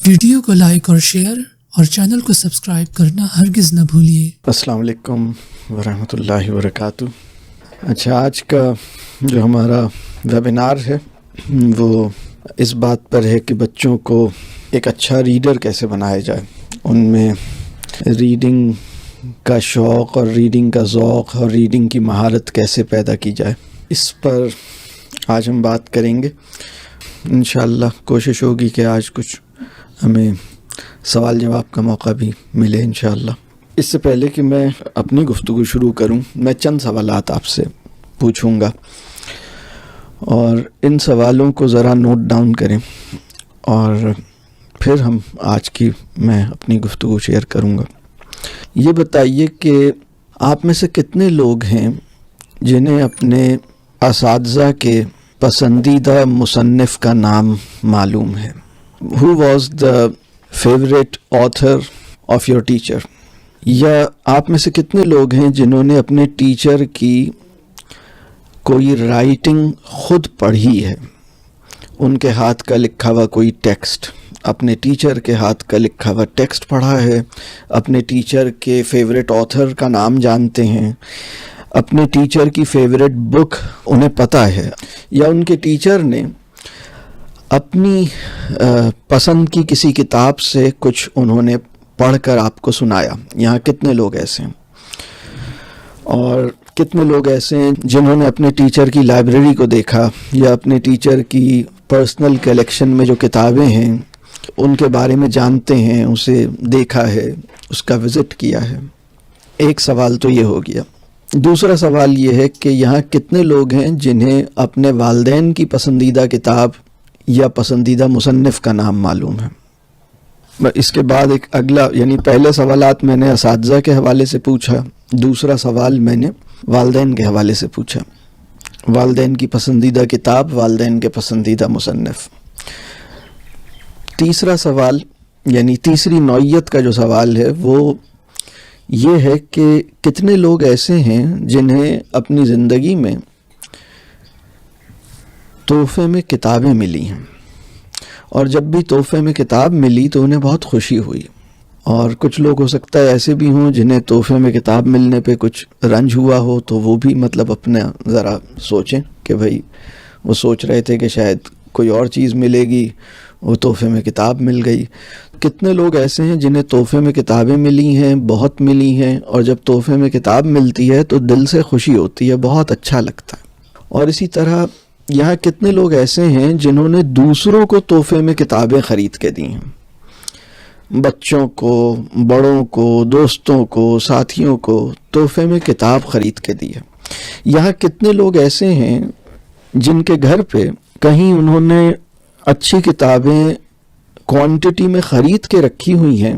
Video کو like اور share اور چینل کو سبسکرائب کرنا ہرگز نہ بھولیے۔ السلام علیکم ورحمۃ اللہ وبرکاتہ۔ اچھا، آج کا جو ہمارا ویبینار ہے وہ اس بات پر ہے کہ بچوں کو ایک اچھا ریڈر کیسے بنایا جائے، ان میں ریڈنگ کا شوق اور ریڈنگ کا ذوق اور ریڈنگ کی مہارت کیسے پیدا کی جائے، اس پر آج ہم بات کریں گے۔ انشاءاللہ کوشش ہوگی کہ آج کچھ ہمیں سوال جواب کا موقع بھی ملے انشاءاللہ۔ اس سے پہلے کہ میں اپنی گفتگو شروع کروں، میں چند سوالات آپ سے پوچھوں گا اور ان سوالوں کو ذرا نوٹ ڈاؤن کریں اور پھر ہم آج کی میں اپنی گفتگو شیئر کروں گا۔ یہ بتائیے کہ آپ میں سے کتنے لوگ ہیں جنہیں اپنے اساتذہ کے پسندیدہ مصنف کا نام معلوم ہے؟ Who was the favorite author of your teacher؟ یا آپ میں سے کتنے لوگ ہیں جنہوں نے اپنے ٹیچر کی کوئی رائٹنگ خود پڑھی ہے، ان کے ہاتھ کا لکھا ہوا کوئی ٹیکسٹ، اپنے ٹیچر کے ہاتھ کا لکھا ہوا ٹیکسٹ پڑھا ہے، اپنے ٹیچر کے فیوریٹ آتھر کا نام جانتے ہیں، اپنے ٹیچر کی فیوریٹ بک انہیں پتہ ہے، یا ان کے ٹیچر نے اپنی پسند کی کسی کتاب سے کچھ انہوں نے پڑھ کر آپ کو سنایا؟ یہاں کتنے لوگ ایسے ہیں؟ اور کتنے لوگ ایسے ہیں جنہوں نے اپنے ٹیچر کی لائبریری کو دیکھا یا اپنے ٹیچر کی پرسنل کلیکشن میں جو کتابیں ہیں ان کے بارے میں جانتے ہیں، اسے دیکھا ہے، اس کا وزٹ کیا ہے؟ ایک سوال تو یہ ہو گیا۔ دوسرا سوال یہ ہے کہ یہاں کتنے لوگ ہیں جنہیں اپنے والدین کی پسندیدہ کتاب یا پسندیدہ مصنف کا نام معلوم ہے؟ اس کے بعد ایک اگلا، یعنی پہلے سوالات میں نے اساتذہ کے حوالے سے پوچھا، دوسرا سوال میں نے والدین کے حوالے سے پوچھا، والدین کی پسندیدہ کتاب، والدین کے پسندیدہ مصنف۔ تیسرا سوال، یعنی تیسری نوعیت کا جو سوال ہے وہ یہ ہے کہ کتنے لوگ ایسے ہیں جنہیں اپنی زندگی میں تحفے میں کتابیں ملی ہیں، اور جب بھی تحفے میں کتاب ملی تو انہیں بہت خوشی ہوئی، اور کچھ لوگ ہو سکتا ہے ایسے بھی ہوں جنہیں تحفے میں کتاب ملنے پہ کچھ رنج ہوا ہو، تو وہ بھی اپنا ذرا سوچیں کہ بھائی وہ سوچ رہے تھے کہ شاید کوئی اور چیز ملے گی، وہ تحفے میں کتاب مل گئی۔ کتنے لوگ ایسے ہیں جنہیں تحفے میں کتابیں ملی ہیں، بہت ملی ہیں، اور جب تحفے میں کتاب ملتی ہے تو دل سے خوشی ہوتی ہے، بہت اچھا لگتا ہے۔ اور اسی طرح یہاں کتنے لوگ ایسے ہیں جنہوں نے دوسروں کو تحفے میں کتابیں خرید کے دی ہیں، بچوں کو، بڑوں کو، دوستوں کو، ساتھیوں کو تحفے میں کتاب خرید کے دی ہے؟ یہاں کتنے لوگ ایسے ہیں جن کے گھر پہ کہیں انہوں نے اچھی کتابیں کوانٹٹی میں خرید کے رکھی ہوئی ہیں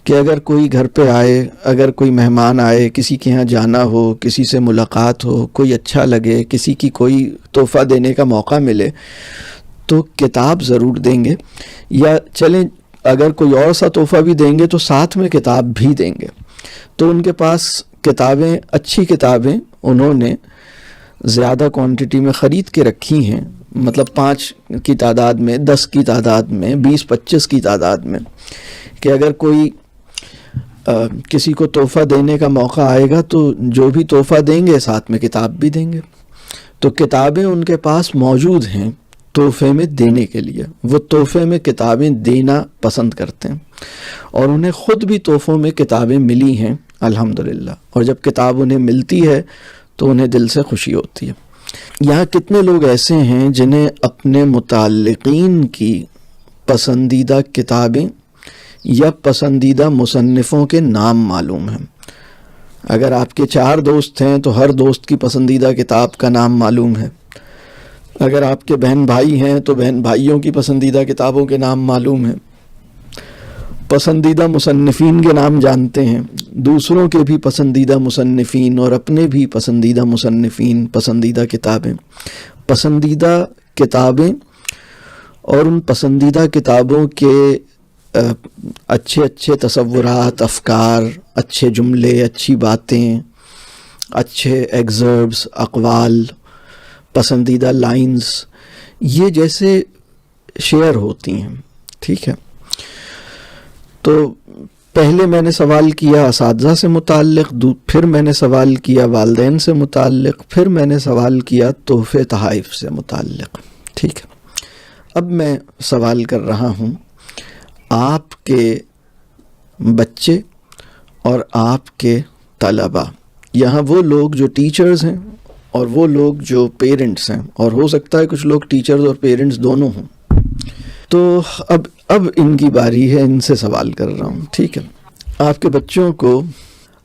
کہ اگر کوئی گھر پہ آئے، اگر کوئی مہمان آئے، کسی کے ہاں جانا ہو، کسی سے ملاقات ہو، کوئی اچھا لگے، کسی کی کوئی تحفہ دینے کا موقع ملے تو کتاب ضرور دیں گے، یا چلیں اگر کوئی اور سا تحفہ بھی دیں گے تو ساتھ میں کتاب بھی دیں گے۔ تو ان کے پاس کتابیں، اچھی کتابیں انہوں نے زیادہ کوانٹٹی میں خرید کے رکھی ہیں، مطلب 5 کی تعداد میں، 10 کی تعداد میں، 20-25 کی تعداد میں، کہ اگر کوئی کسی کو تحفہ دینے کا موقع آئے گا تو جو بھی تحفہ دیں گے ساتھ میں کتاب بھی دیں گے۔ تو کتابیں ان کے پاس موجود ہیں تحفے میں دینے کے لیے، وہ تحفے میں کتابیں دینا پسند کرتے ہیں، اور انہیں خود بھی تحفوں میں کتابیں ملی ہیں الحمدللہ، اور جب کتاب انہیں ملتی ہے تو انہیں دل سے خوشی ہوتی ہے۔ یہاں کتنے لوگ ایسے ہیں جنہیں اپنے متعلقین کی پسندیدہ کتابیں یا پسندیدہ مصنفوں کے نام معلوم ہیں؟ اگر آپ کے 4 دوست ہیں تو ہر دوست کی پسندیدہ کتاب کا نام معلوم ہے، اگر آپ کے بہن بھائی ہیں تو بہن بھائیوں کی پسندیدہ کتابوں کے نام معلوم ہیں، پسندیدہ مصنفین کے نام جانتے ہیں، دوسروں کے بھی پسندیدہ مصنفین اور اپنے بھی پسندیدہ مصنفین، پسندیدہ کتابیں اور ان پسندیدہ کتابوں کے اچھے تصورات، افکار، اچھے جملے، اچھی باتیں، اچھے ایگزربس، اقوال، پسندیدہ لائنز، یہ جیسے شیئر ہوتی ہیں، ٹھیک ہے۔ تو پہلے میں نے سوال کیا اساتذہ سے متعلق، پھر میں نے سوال کیا والدین سے متعلق، پھر میں نے سوال کیا تحفے تحائف سے متعلق. ٹھیک ہے، اب میں سوال کر رہا ہوں آپ کے بچے اور آپ کے طلباء، یہاں وہ لوگ جو ٹیچرز ہیں اور وہ لوگ جو پیرنٹس ہیں، اور ہو سکتا ہے کچھ لوگ ٹیچرز اور پیرنٹس دونوں ہوں. تو اب ان کی باری ہے، ان سے سوال کر رہا ہوں. ٹھیک ہے، آپ کے بچوں کو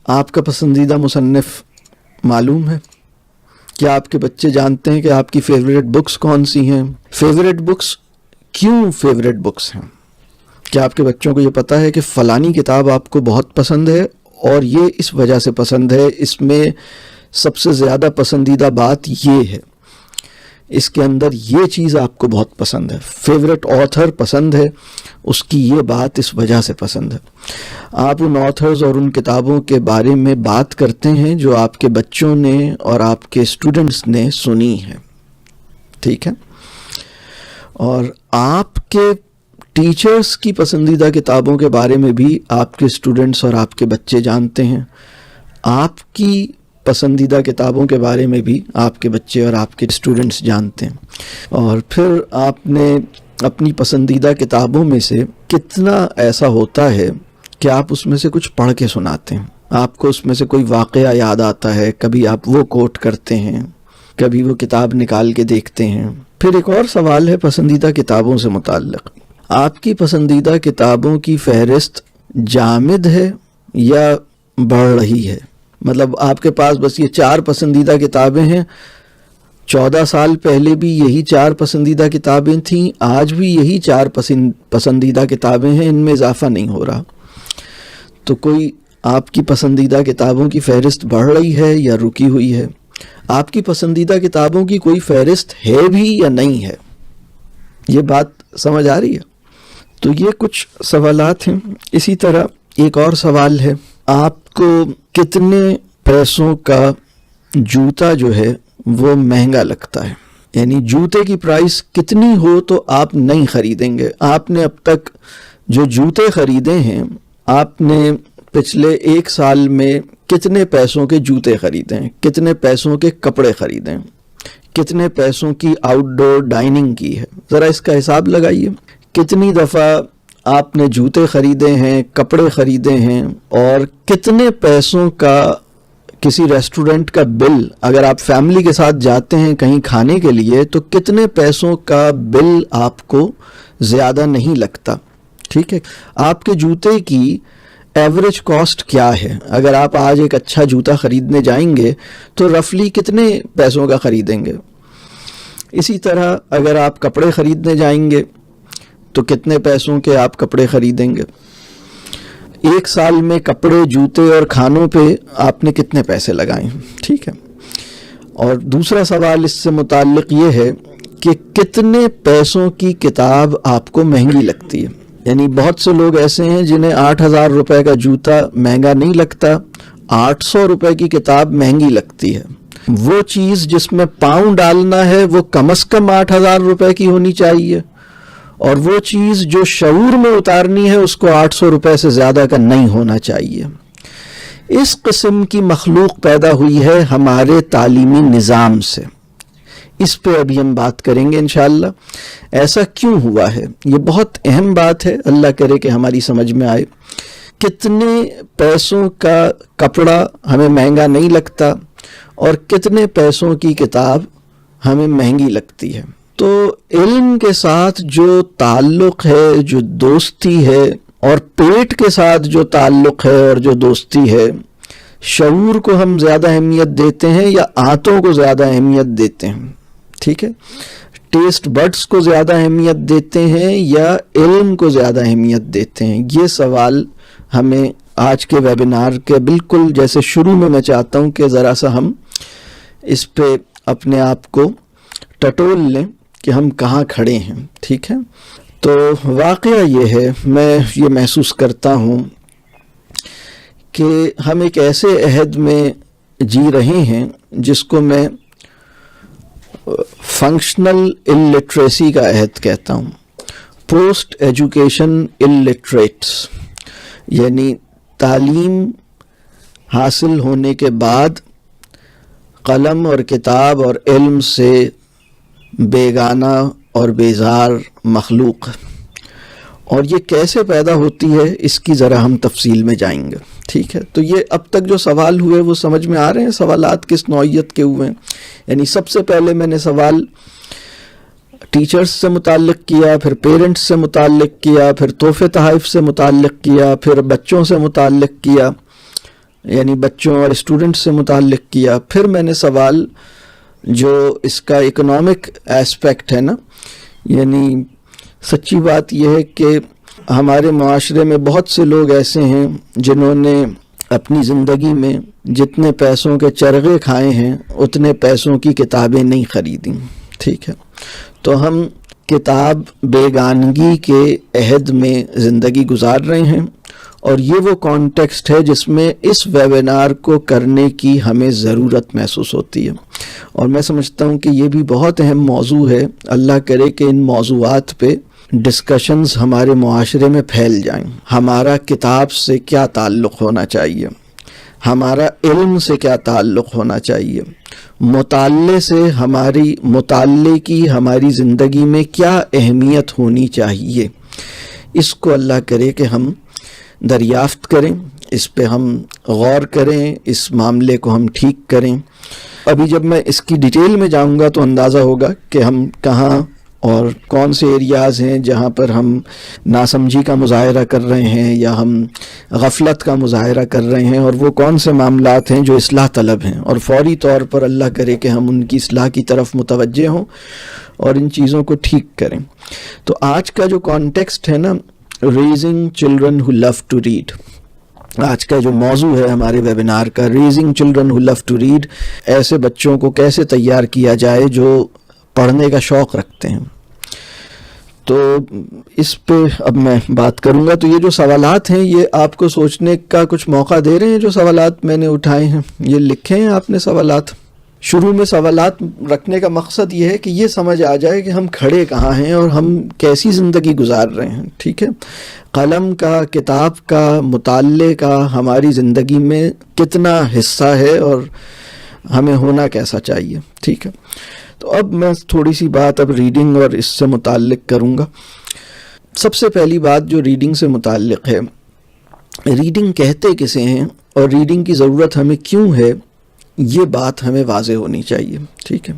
آپ کا پسندیدہ مصنف معلوم ہے؟ کیا آپ کے بچے جانتے ہیں کہ آپ کی فیوریٹ بکس کون سی ہیں؟ فیوریٹ بکس کیوں فیوریٹ بکس ہیں؟ کیا آپ کے بچوں کو یہ پتہ ہے کہ فلانی کتاب آپ کو بہت پسند ہے اور یہ اس وجہ سے پسند ہے، اس میں سب سے زیادہ پسندیدہ بات یہ ہے، اس کے اندر یہ چیز آپ کو بہت پسند ہے، فیوریٹ آتھر پسند ہے، اس کی یہ بات اس وجہ سے پسند ہے. آپ ان آتھرز اور ان کتابوں کے بارے میں بات کرتے ہیں جو آپ کے بچوں نے اور آپ کے اسٹوڈنٹس نے سنی ہے. ٹھیک ہے، اور آپ کے ٹیچرز کی پسندیدہ کتابوں کے بارے میں بھی آپ کے اسٹوڈنٹس اور آپ کے بچے جانتے ہیں. آپ کی پسندیدہ کتابوں کے بارے میں بھی آپ کے بچے اور آپ کے اسٹوڈنٹس جانتے ہیں. اور پھر آپ نے اپنی پسندیدہ کتابوں میں سے کتنا ایسا ہوتا ہے کہ آپ اس میں سے کچھ پڑھ کے سناتے ہیں، آپ کو اس میں سے کوئی واقعہ یاد آتا ہے، کبھی آپ وہ کوٹ کرتے ہیں، کبھی وہ کتاب نکال کے دیکھتے ہیں. پھر ایک اور سوال ہے پسندیدہ کتابوں سے متعلق. آپ کی پسندیدہ کتابوں کی فہرست جامد ہے یا بڑھ رہی ہے؟ مطلب آپ کے پاس بس یہ 4 پسندیدہ کتابیں ہیں، 14 سال پہلے بھی یہی 4 پسندیدہ کتابیں تھیں، آج بھی یہی 4 پسندیدہ کتابیں ہیں، ان میں اضافہ نہیں ہو رہا. تو کوئی آپ کی پسندیدہ کتابوں کی فہرست بڑھ رہی ہے یا رکی ہوئی ہے؟ آپ کی پسندیدہ کتابوں کی کوئی فہرست ہے بھی یا نہیں ہے؟ یہ بات سمجھ آ رہی ہے؟ تو یہ کچھ سوالات ہیں. اسی طرح ایک اور سوال ہے، آپ کو کتنے پیسوں کا جوتا جو ہے وہ مہنگا لگتا ہے؟ یعنی جوتے کی پرائس کتنی ہو تو آپ نہیں خریدیں گے؟ آپ نے اب تک جو جوتے خریدے ہیں، آپ نے پچھلے 1 سال میں کتنے پیسوں کے جوتے خریدے ہیں، کتنے پیسوں کے کپڑے خریدے ہیں، کتنے پیسوں کی آؤٹ ڈور ڈائننگ کی ہے؟ ذرا اس کا حساب لگائیے. کتنی دفعہ آپ نے جوتے خریدے ہیں، کپڑے خریدے ہیں، اور کتنے پیسوں کا کسی ریسٹورنٹ کا بل، اگر آپ فیملی کے ساتھ جاتے ہیں کہیں کھانے کے لیے تو کتنے پیسوں کا بل آپ کو زیادہ نہیں لگتا؟ ٹھیک ہے، آپ کے جوتے کی ایوریج کاسٹ کیا ہے؟ اگر آپ آج ایک اچھا جوتا خریدنے جائیں گے تو رفلی کتنے پیسوں کا خریدیں گے؟ اسی طرح اگر آپ کپڑے خریدنے جائیں گے تو کتنے پیسوں کے آپ کپڑے خریدیں گے؟ 1 سال میں کپڑے، جوتے اور کھانوں پہ آپ نے کتنے پیسے لگائے ہیں؟ ٹھیک ہے. اور دوسرا سوال اس سے متعلق یہ ہے کہ کتنے پیسوں کی کتاب آپ کو مہنگی لگتی ہے؟ یعنی بہت سے لوگ ایسے ہیں جنہیں 8,000 روپے کا جوتا مہنگا نہیں لگتا، 800 روپے کی کتاب مہنگی لگتی ہے. وہ چیز جس میں پاؤں ڈالنا ہے وہ کم از کم 8,000 روپے کی ہونی چاہیے، اور وہ چیز جو شعور میں اتارنی ہے اس کو 800 روپے سے زیادہ کا نہیں ہونا چاہیے. اس قسم کی مخلوق پیدا ہوئی ہے ہمارے تعلیمی نظام سے. اس پہ ابھی ہم بات کریں گے انشاءاللہ. ایسا کیوں ہوا ہے؟ یہ بہت اہم بات ہے، اللہ کرے کہ ہماری سمجھ میں آئے. کتنے پیسوں کا کپڑا ہمیں مہنگا نہیں لگتا اور کتنے پیسوں کی کتاب ہمیں مہنگی لگتی ہے. تو علم کے ساتھ جو تعلق ہے، جو دوستی ہے، اور پیٹ کے ساتھ جو تعلق ہے اور جو دوستی ہے، شعور کو ہم زیادہ اہمیت دیتے ہیں یا آنتوں کو زیادہ اہمیت دیتے ہیں؟ ٹھیک ہے، ٹیسٹ بڈز کو زیادہ اہمیت دیتے ہیں یا علم کو زیادہ اہمیت دیتے ہیں؟ یہ سوال ہمیں آج کے ویبینار کے بالکل جیسے شروع میں میں چاہتا ہوں کہ ذرا سا ہم اس پہ اپنے آپ کو ٹٹول لیں کہ ہم کہاں کھڑے ہیں. ٹھیک ہے، تو واقعہ یہ ہے، میں یہ محسوس کرتا ہوں کہ ہم ایک ایسے عہد میں جی رہے ہیں جس کو میں فنکشنل الٹریسی کا عہد کہتا ہوں. Post education illiterates. یعنی تعلیم حاصل ہونے کے بعد قلم اور کتاب اور علم سے بیگانہ اور بیزار مخلوق، اور یہ کیسے پیدا ہوتی ہے اس کی ذرا ہم تفصیل میں جائیں گے، ٹھیک ہے؟ تو یہ اب تک جو سوال ہوئے وہ سمجھ میں آ رہے ہیں سوالات کس نوعیت کے ہوئے ہیں؟ یعنی سب سے پہلے میں نے سوال ٹیچرز سے متعلق کیا، پھر پیرنٹس سے متعلق کیا، پھر تحفے تحائف سے متعلق کیا، پھر بچوں سے متعلق کیا، یعنی بچوں اور اسٹوڈنٹس سے متعلق کیا، پھر میں نے سوال جو اس کا اکنامک ایسپیکٹ ہے نا، یعنی سچی بات یہ ہے کہ ہمارے معاشرے میں بہت سے لوگ ایسے ہیں جنہوں نے اپنی زندگی میں جتنے پیسوں کے چرغے کھائے ہیں اتنے پیسوں کی کتابیں نہیں خریدیں، ٹھیک ہے؟ تو ہم کتاب بیگانگی کے عہد میں زندگی گزار رہے ہیں، اور یہ وہ کانٹیکسٹ ہے جس میں اس ویبینار کو کرنے کی ہمیں ضرورت محسوس ہوتی ہے، اور میں سمجھتا ہوں کہ یہ بھی بہت اہم موضوع ہے۔ اللہ کرے کہ ان موضوعات پہ ڈسکشنز ہمارے معاشرے میں پھیل جائیں۔ ہمارا کتاب سے کیا تعلق ہونا چاہیے، ہمارا علم سے کیا تعلق ہونا چاہیے، مطالعے سے مطالعے کی ہماری زندگی میں کیا اہمیت ہونی چاہیے، اس کو اللہ کرے کہ ہم دریافت کریں، اس پہ ہم غور کریں، اس معاملے کو ہم ٹھیک کریں۔ ابھی جب میں اس کی ڈیٹیل میں جاؤں گا تو اندازہ ہوگا کہ ہم کہاں اور کون سے ایریاز ہیں جہاں پر ہم ناسمجھی کا مظاہرہ کر رہے ہیں یا ہم غفلت کا مظاہرہ کر رہے ہیں، اور وہ کون سے معاملات ہیں جو اصلاح طلب ہیں، اور فوری طور پر اللہ کرے کہ ہم ان کی اصلاح کی طرف متوجہ ہوں اور ان چیزوں کو ٹھیک کریں۔ تو آج کا جو کانٹیکسٹ ہے نا، raising children who love to read, آج کا جو موضوع ہے ہمارے ویبینار کا، raising children who love to read, ایسے بچوں کو کیسے تیار کیا جائے جو پڑھنے کا شوق رکھتے ہیں۔ تو اس پہ اب میں بات کروں گا۔ تو یہ جو سوالات ہیں یہ آپ کو سوچنے کا کچھ موقع دے رہے ہیں۔ جو سوالات میں نے اٹھائے ہیں یہ لکھے ہیں آپ نے سوالات۔ شروع میں سوالات رکھنے کا مقصد یہ ہے کہ یہ سمجھ آ جائے کہ ہم کھڑے کہاں ہیں اور ہم کیسی زندگی گزار رہے ہیں، ٹھیک ہے؟ قلم کا، کتاب کا، مطالعے کا ہماری زندگی میں کتنا حصہ ہے اور ہمیں ہونا کیسا چاہیے، ٹھیک ہے؟ تو اب میں تھوڑی سی بات اب ریڈنگ اور اس سے متعلق کروں گا۔ سب سے پہلی بات جو ریڈنگ سے متعلق ہے، ریڈنگ کہتے کسے ہیں اور ریڈنگ کی ضرورت ہمیں کیوں ہے، یہ بات ہمیں واضح ہونی چاہیے، ٹھیک ہے؟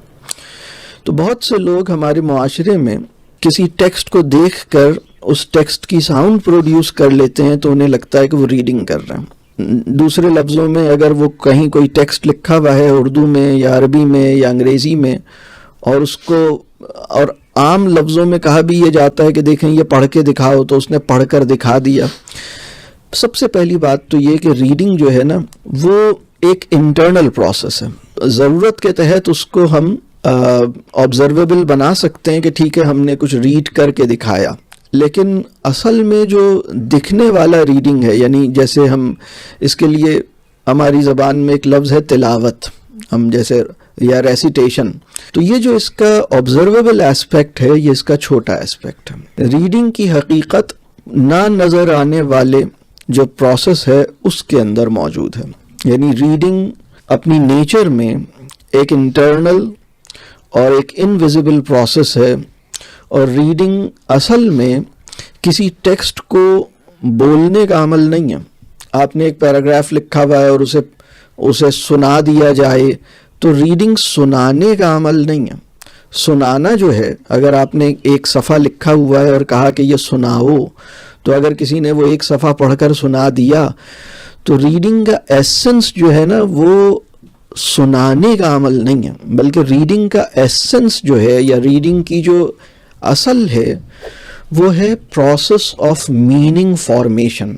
تو بہت سے لوگ ہمارے معاشرے میں کسی ٹیکسٹ کو دیکھ کر اس ٹیکسٹ کی ساؤنڈ پروڈیوس کر لیتے ہیں تو انہیں لگتا ہے کہ وہ ریڈنگ کر رہے ہیں۔ دوسرے لفظوں میں اگر وہ کہیں کوئی ٹیکسٹ لکھا ہوا ہے اردو میں یا عربی میں یا انگریزی میں، اور اس کو اور عام لفظوں میں کہا بھی یہ جاتا ہے کہ دیکھیں یہ پڑھ کے دکھاؤ، تو اس نے پڑھ کر دکھا دیا۔ سب سے پہلی بات تو یہ کہ ریڈنگ جو ہے نا وہ ایک انٹرنل پروسیس ہے۔ ضرورت کے تحت اس کو ہم آبزرویبل بنا سکتے ہیں کہ ٹھیک ہے ہم نے کچھ ریڈ کر کے دکھایا، لیکن اصل میں جو دکھنے والا ریڈنگ ہے، یعنی جیسے ہم اس کے لیے ہماری زبان میں ایک لفظ ہے تلاوت، ہم جیسے یا ریسیٹیشن، تو یہ جو اس کا آبزرویبل ایسپیکٹ ہے یہ اس کا چھوٹا ایسپیکٹ ہے۔ ریڈنگ کی حقیقت نہ نظر آنے والے جو پروسیس ہے اس کے اندر موجود ہے، یعنی ریڈنگ اپنی نیچر میں ایک انٹرنل اور ایک انویزیبل پروسیس ہے، اور ریڈنگ اصل میں کسی ٹیکسٹ کو بولنے کا عمل نہیں ہے۔ آپ نے ایک پیراگراف لکھا ہوا ہے اور اسے سنا دیا جائے تو ریڈنگ سنانے کا عمل نہیں ہے۔ سنانا جو ہے، اگر آپ نے ایک صفحہ لکھا ہوا ہے اور کہا کہ یہ سناؤ، تو اگر کسی نے وہ ایک صفحہ پڑھ کر سنا دیا تو ریڈنگ کا ایسنس جو ہے نا وہ سنانے کا عمل نہیں ہے، بلکہ ریڈنگ کا ایسنس جو ہے یا ریڈنگ کی جو اصل ہے وہ ہے پروسیس آف میننگ فارمیشن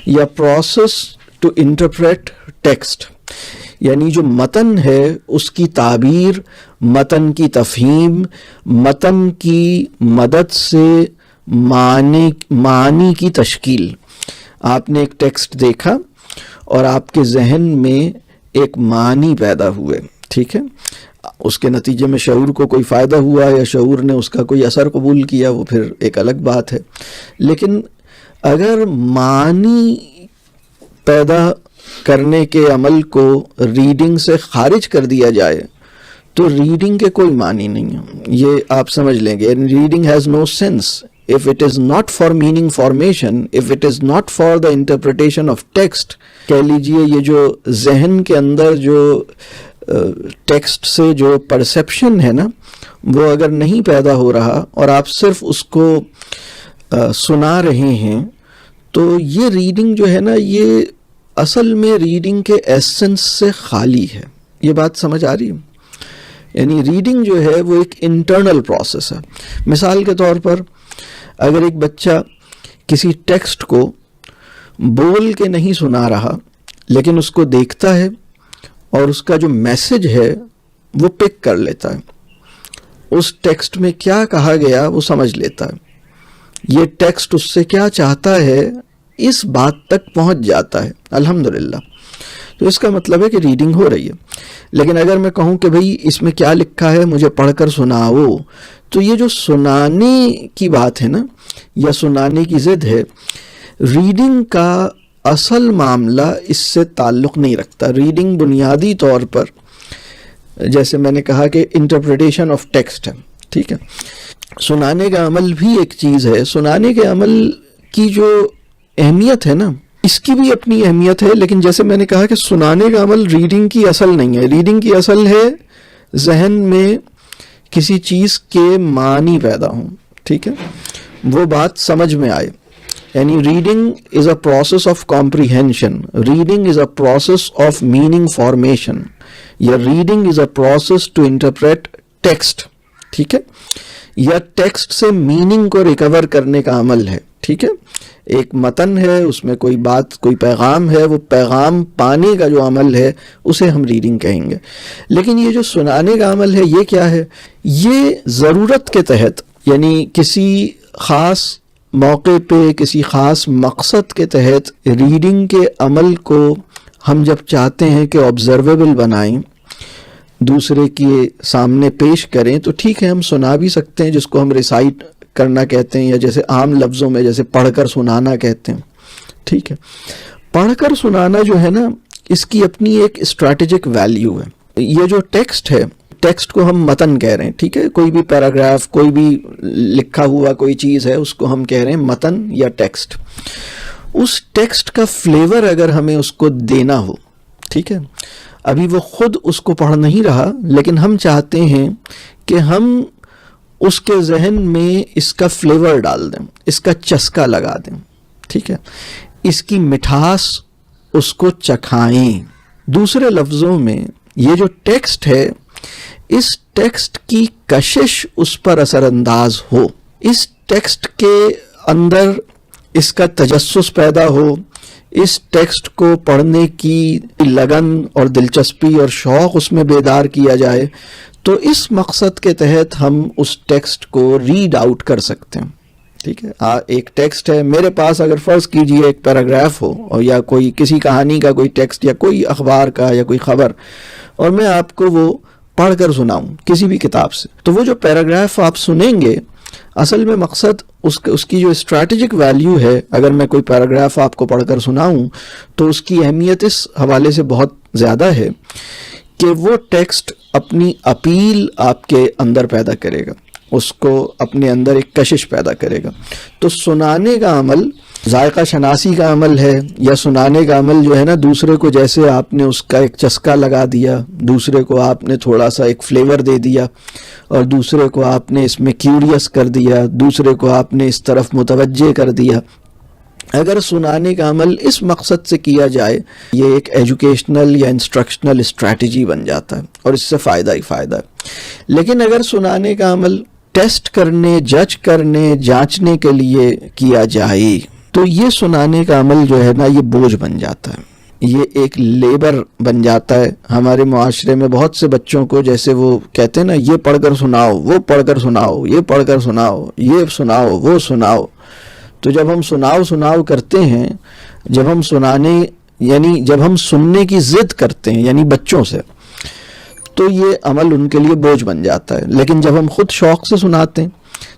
یا پروسیس ٹو انٹرپریٹ ٹیکسٹ، یعنی جو متن ہے اس کی تعبیر، متن کی تفہیم، متن کی مدد سے معنی کی تشکیل۔ آپ نے ایک ٹیکسٹ دیکھا اور آپ کے ذہن میں ایک معنی پیدا ہوئے، ٹھیک ہے؟ اس کے نتیجے میں شعور کو کوئی فائدہ ہوا یا شعور نے اس کا کوئی اثر قبول کیا، وہ پھر ایک الگ بات ہے، لیکن اگر معنی پیدا کرنے کے عمل کو ریڈنگ سے خارج کر دیا جائے تو ریڈنگ کے کوئی معنی نہیں ہے. یہ آپ سمجھ لیں گے. Reading has no sense if it is not for meaning formation, if it is not for the interpretation of text. کہہ لیجئے یہ جو ذہن کے اندر جو ٹیکسٹ سے جو پرسیپشن ہے نا وہ اگر نہیں پیدا ہو رہا اور آپ صرف اس کو سنا رہے ہیں تو یہ ریڈنگ جو ہے نا یہ اصل میں ریڈنگ کے ایسنس سے خالی ہے. یہ بات سمجھ آ رہی ہے؟ یعنی ریڈنگ جو ہے وہ ایک انٹرنل پروسیس ہے. مثال کے طور پر اگر ایک بچہ کسی ٹیکسٹ کو بول کے نہیں سنا رہا لیکن اس کو دیکھتا ہے اور اس کا جو میسج ہے وہ پک کر لیتا ہے, اس ٹیکسٹ میں کیا کہا گیا وہ سمجھ لیتا ہے, یہ ٹیکسٹ اس سے کیا چاہتا ہے اس بات تک پہنچ جاتا ہے, الحمدللہ. تو اس کا مطلب ہے کہ ریڈنگ ہو رہی ہے. لیکن اگر میں کہوں کہ بھئی اس میں کیا لکھا ہے مجھے پڑھ کر سناؤ, تو یہ جو سنانے کی بات ہے نا یا سنانے کی ضد ہے, ریڈنگ کا اصل معاملہ اس سے تعلق نہیں رکھتا. ریڈنگ بنیادی طور پر جیسے میں نے کہا کہ انٹرپریٹیشن آف ٹیکسٹ ہے, ٹھیک ہے. سنانے کا عمل بھی ایک چیز ہے. سنانے کے عمل کی جو اہمیت ہے نا اس کی بھی اپنی اہمیت ہے, لیکن جیسے میں نے کہا کہ سنانے کا عمل ریڈنگ کی اصل نہیں ہے. ریڈنگ کی اصل ہے ذہن میں کسی چیز کے معنی پیدا ہوں, ٹھیک ہے, وہ بات سمجھ میں آئے. یعنی reading is a process of comprehension, reading is a process of meaning formation, یا reading is a process to interpret text, ٹھیک ہے, یا ٹیکسٹ سے میننگ کو ریکور کرنے کا عمل ہے, ٹھیک ہے. ایک متن ہے, اس میں کوئی بات کوئی پیغام ہے, وہ پیغام پانے کا جو عمل ہے اسے ہم ریڈنگ کہیں گے. لیکن یہ جو سنانے کا عمل ہے یہ کیا ہے؟ یہ ضرورت کے تحت, یعنی کسی خاص موقع پہ کسی خاص مقصد کے تحت ریڈنگ کے عمل کو ہم جب چاہتے ہیں کہ آبزرویبل بنائیں, دوسرے کے سامنے پیش کریں, تو ٹھیک ہے ہم سنا بھی سکتے ہیں, جس کو ہم ریسائٹ کرنا کہتے ہیں, یا جیسے عام لفظوں میں جیسے پڑھ کر سنانا کہتے ہیں, ٹھیک ہے. پڑھ کر سنانا جو ہے نا اس کی اپنی ایک اسٹریٹجک ویلیو ہے. یہ جو ٹیکسٹ ہے, ٹیکسٹ کو ہم متن کہہ رہے ہیں, ٹھیک ہے, کوئی بھی پیراگراف کوئی بھی لکھا ہوا کوئی چیز ہے اس کو ہم کہہ رہے ہیں متن یا ٹیکسٹ. اس ٹیکسٹ کا فلیور اگر ہمیں اس کو دینا ہو, ٹھیک ہے, ابھی وہ خود اس کو پڑھ نہیں رہا لیکن ہم چاہتے ہیں کہ ہم اس کے ذہن میں اس کا فلیور ڈال دیں, اس کا چسکا لگا دیں, ٹھیک ہے, اس کی مٹھاس اس کو چکھائیں. دوسرے لفظوں میں یہ جو ٹیکسٹ ہے اس ٹیکسٹ کی کشش اس پر اثر انداز ہو, اس ٹیکسٹ کے اندر اس کا تجسس پیدا ہو, اس ٹیکسٹ کو پڑھنے کی لگن اور دلچسپی اور شوق اس میں بیدار کیا جائے. تو اس مقصد کے تحت ہم اس ٹیکسٹ کو ریڈ آؤٹ کر سکتے ہیں, ٹھیک ہے. ایک ٹیکسٹ ہے میرے پاس, اگر فرض کیجئے ایک پیراگراف ہو اور یا کوئی کسی کہانی کا کوئی ٹیکسٹ یا کوئی اخبار کا یا کوئی خبر, اور میں آپ کو وہ پڑھ کر سناؤں کسی بھی کتاب سے, تو وہ جو پیراگراف آپ سنیں گے اصل میں مقصد اس کی جو اسٹریٹجک ویلیو ہے, اگر میں کوئی پیراگراف آپ کو پڑھ کر سناؤں تو اس کی اہمیت اس حوالے سے بہت زیادہ ہے کہ وہ ٹیکسٹ اپنی اپیل آپ کے اندر پیدا کرے گا, اس کو اپنے اندر ایک کشش پیدا کرے گا. تو سنانے کا عمل ذائقہ شناسی کا عمل ہے, یا سنانے کا عمل جو ہے نا دوسرے کو جیسے آپ نے اس کا ایک چسکا لگا دیا, دوسرے کو آپ نے تھوڑا سا ایک فلیور دے دیا, اور دوسرے کو آپ نے اس میں کیوریس کر دیا, دوسرے کو آپ نے اس طرف متوجہ کر دیا. اگر سنانے کا عمل اس مقصد سے کیا جائے یہ ایک ایجوکیشنل یا انسٹرکشنل اسٹریٹجی بن جاتا ہے اور اس سے فائدہ ہی فائدہ ہے. لیکن اگر سنانے کا عمل ٹیسٹ کرنے, جج کرنے, جانچنے کے لیے کیا جائے تو یہ سنانے کا عمل جو ہے نا یہ بوجھ بن جاتا ہے, یہ ایک لیبر بن جاتا ہے. ہمارے معاشرے میں بہت سے بچوں کو جیسے وہ کہتے ہیں نا یہ پڑھ کر سناؤ, وہ پڑھ کر سناؤ, یہ پڑھ کر سناؤ, یہ سناؤ, وہ سناؤ. تو جب ہم سناؤ کرتے ہیں, جب ہم سنانے یعنی جب ہم سننے کی ضد کرتے ہیں یعنی بچوں سے, تو یہ عمل ان کے لیے بوجھ بن جاتا ہے. لیکن جب ہم خود شوق سے سناتے ہیں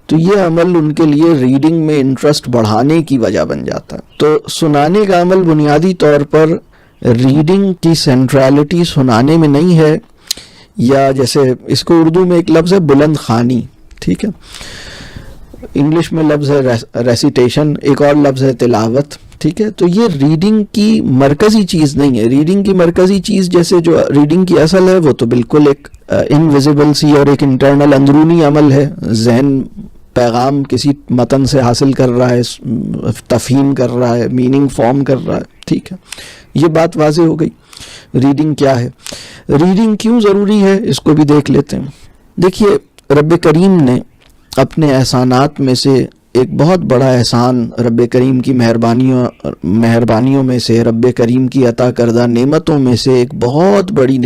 تو یہ عمل ان کے لیے ریڈنگ میں انٹرسٹ بڑھانے کی وجہ بن جاتا ہے. تو سنانے کا عمل بنیادی طور پر ریڈنگ کی سینٹرالٹی سنانے میں نہیں ہے، یا جیسے اس کو اردو میں ایک لفظ ہے بلند خوانی، ٹھیک ہے، انگلش میں لفظ ہے ریسیٹیشن، ایک اور لفظ ہے تلاوت، ٹھیک ہے. تو یہ ریڈنگ کی مرکزی چیز نہیں ہے. ریڈنگ کی مرکزی چیز جیسے جو ریڈنگ کی اصل ہے وہ تو بالکل ایک انویزیبل سی اور ایک انٹرنل اندرونی عمل ہے. ذہن پیغام کسی متن سے حاصل کر رہا ہے، تفہیم کر رہا ہے، میننگ فارم کر رہا ہے، ٹھیک ہے. یہ بات واضح ہو گئی. ریڈنگ کیا ہے، ریڈنگ کیوں ضروری ہے، اس کو بھی دیکھ لیتے ہیں. دیکھیے رب کریم نے اپنے احسانات میں سے ایک بہت بڑا احسان، رب کریم کی مہربانیوں میں سے، رب کریم کی عطا کردہ نعمتوں میں سے ایک بہت بڑی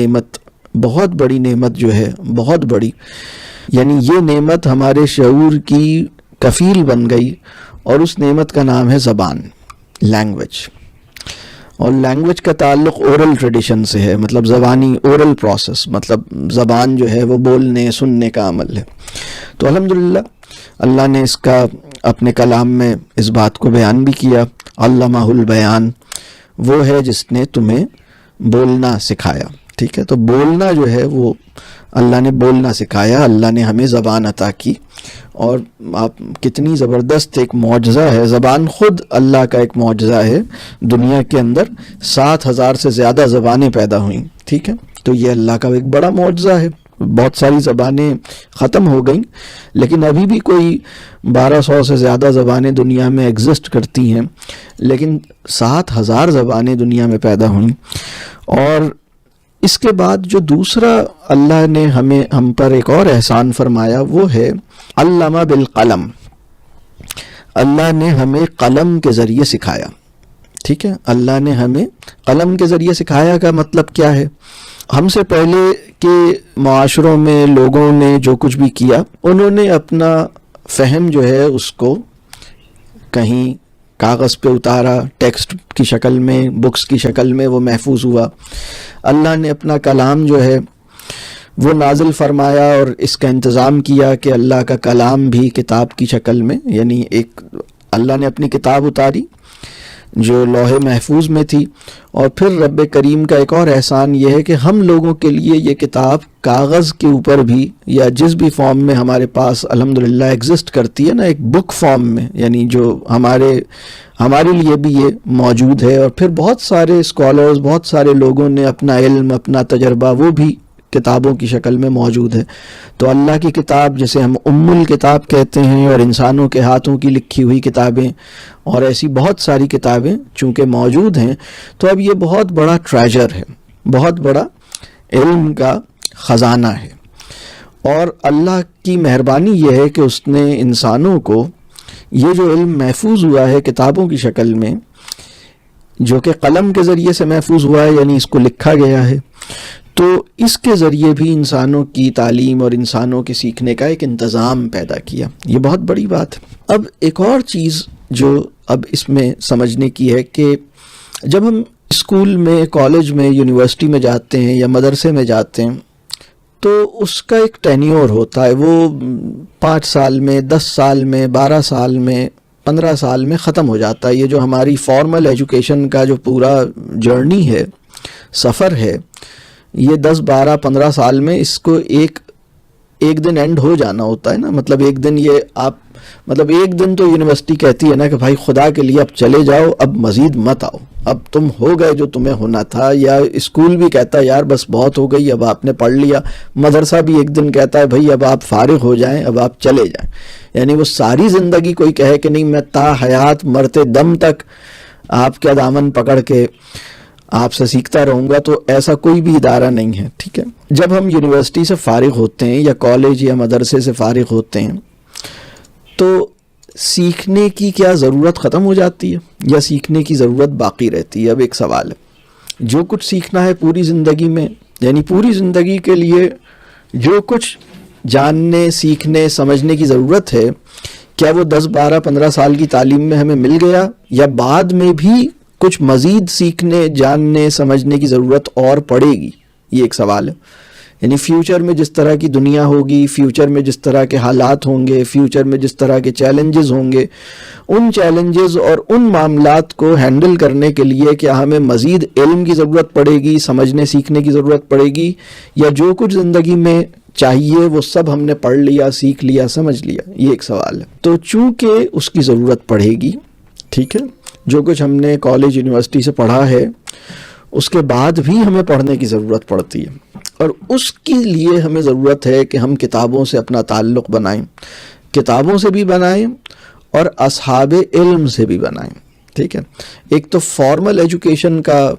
نعمت جو ہے، بہت بڑی، یعنی یہ نعمت ہمارے شعور کی کفیل بن گئی، اور اس نعمت کا نام ہے زبان، لینگویج. اور لینگویج کا تعلق اورل ٹریڈیشن سے ہے، مطلب زبانی اورل پروسیس، مطلب زبان جو ہے وہ بولنے سننے کا عمل ہے. تو الحمدللہ اللہ نے اس کا اپنے کلام میں اس بات کو بیان بھی کیا. علمہ البیان، وہ ہے جس نے تمہیں بولنا سکھایا، ٹھیک ہے. تو بولنا جو ہے وہ اللہ نے بولنا سکھایا، اللہ نے ہمیں زبان عطا کی. اور آپ کتنی زبردست ایک معجزہ ہے، زبان خود اللہ کا ایک معجزہ ہے. دنیا کے اندر 7,000 سے زیادہ زبانیں پیدا ہوئیں، ٹھیک ہے. تو یہ اللہ کا ایک بڑا معجزہ ہے. بہت ساری زبانیں ختم ہو گئیں، لیکن ابھی بھی کوئی 1200 سے زیادہ زبانیں دنیا میں ایگزسٹ کرتی ہیں، لیکن 7,000 زبانیں دنیا میں پیدا ہوئیں. اور اس کے بعد جو دوسرا اللہ نے ہم پر ایک اور احسان فرمایا وہ ہے علمہ بالقلم. اللہ نے ہمیں قلم کے ذریعے سکھایا، ٹھیک ہے. اللہ نے ہمیں قلم کے ذریعے سکھایا کا مطلب کیا ہے؟ ہم سے پہلے کے معاشروں میں لوگوں نے جو کچھ بھی کیا، انہوں نے اپنا فہم جو ہے اس کو کہیں کاغذ پہ اتارا، ٹیکسٹ کی شکل میں، بکس کی شکل میں وہ محفوظ ہوا. اللہ نے اپنا کلام جو ہے وہ نازل فرمایا اور اس کا انتظام کیا کہ اللہ کا کلام بھی کتاب کی شکل میں، یعنی ایک اللہ نے اپنی کتاب اتاری جو لوح محفوظ میں تھی. اور پھر رب کریم کا ایک اور احسان یہ ہے کہ ہم لوگوں کے لیے یہ کتاب کاغذ کے اوپر بھی یا جس بھی فارم میں ہمارے پاس الحمدللہ ایگزسٹ کرتی ہے نا، ایک بک فارم میں، یعنی جو ہمارے لیے بھی یہ موجود ہے. اور پھر بہت سارے اسکالرز، بہت سارے لوگوں نے اپنا علم، اپنا تجربہ وہ بھی کتابوں کی شکل میں موجود ہے. تو اللہ کی کتاب جسے ہم ام الکتاب کہتے ہیں، اور انسانوں کے ہاتھوں کی لکھی ہوئی کتابیں اور ایسی بہت ساری کتابیں چونکہ موجود ہیں، تو اب یہ بہت بڑا ٹریجر ہے، بہت بڑا علم کا خزانہ ہے. اور اللہ کی مہربانی یہ ہے کہ اس نے انسانوں کو یہ جو علم محفوظ ہوا ہے کتابوں کی شکل میں، جو کہ قلم کے ذریعے سے محفوظ ہوا ہے، یعنی اس کو لکھا گیا ہے، تو اس کے ذریعے بھی انسانوں کی تعلیم اور انسانوں کے سیکھنے کا ایک انتظام پیدا کیا. یہ بہت بڑی بات ہے. اب ایک اور چیز جو اب اس میں سمجھنے کی ہے کہ جب ہم اسکول میں، کالج میں، یونیورسٹی میں جاتے ہیں یا مدرسے میں جاتے ہیں تو اس کا ایک ٹینیور ہوتا ہے، وہ 5 سال میں، 10 سال میں، 12 سال میں، 15 سال میں ختم ہو جاتا ہے. یہ جو ہماری فارمل ایجوکیشن کا جو پورا جرنی ہے، سفر ہے، یہ 10 12 15 سال میں اس کو ایک دن اینڈ ہو جانا ہوتا ہے نا. مطلب ایک دن یہ آپ مطلب ایک دن تو یونیورسٹی کہتی ہے نا کہ بھائی خدا کے لیے اب چلے جاؤ، اب مزید مت آؤ، اب تم ہو گئے جو تمہیں ہونا تھا. یا اسکول بھی کہتا ہے یار بس بہت ہو گئی، اب آپ نے پڑھ لیا. مدرسہ بھی ایک دن کہتا ہے بھائی اب آپ فارغ ہو جائیں، اب آپ چلے جائیں. یعنی وہ ساری زندگی کوئی کہے کہ نہیں میں تا حیات مرتے دم تک آپ کا دامن پکڑ کے آپ سے سیکھتا رہوں گا، تو ایسا کوئی بھی ادارہ نہیں ہے. ٹھیک ہے، جب ہم یونیورسٹی سے فارغ ہوتے ہیں یا کالج یا مدرسے سے فارغ ہوتے ہیں تو سیکھنے کی کیا ضرورت ختم ہو جاتی ہے یا سیکھنے کی ضرورت باقی رہتی ہے؟ اب ایک سوال ہے. جو کچھ سیکھنا ہے پوری زندگی میں، یعنی پوری زندگی کے لیے جو کچھ جاننے، سیکھنے، سمجھنے کی ضرورت ہے، کیا وہ 10 12 15 سال کی تعلیم میں ہمیں مل گیا، یا بعد میں بھی کچھ مزید سیکھنے، جاننے، سمجھنے کی ضرورت اور پڑے گی؟ یہ ایک سوال ہے. یعنی فیوچر میں جس طرح کی دنیا ہوگی، فیوچر میں جس طرح کے حالات ہوں گے، فیوچر میں جس طرح کے چیلنجز ہوں گے، ان چیلنجز اور ان معاملات کو ہینڈل کرنے کے لیے کیا ہمیں مزید علم کی ضرورت پڑے گی، سمجھنے سیکھنے کی ضرورت پڑے گی، یا جو کچھ زندگی میں چاہیے وہ سب ہم نے پڑھ لیا، سیکھ لیا، سمجھ لیا؟ یہ ایک سوال ہے۔ تو چونکہ اس کی ضرورت پڑے گی، ٹھیک ہے، جو کچھ ہم نے کالج یونیورسٹی سے پڑھا ہے اس کے بعد بھی ہمیں پڑھنے کی ضرورت پڑتی ہے، اور اس کے لیے ہمیں ضرورت ہے کہ ہم کتابوں سے اپنا تعلق بنائیں، کتابوں سے بھی بنائیں اور اصحاب علم سے بھی بنائیں، ٹھیک ہے۔ ایک تو فارمل ایجوکیشن کا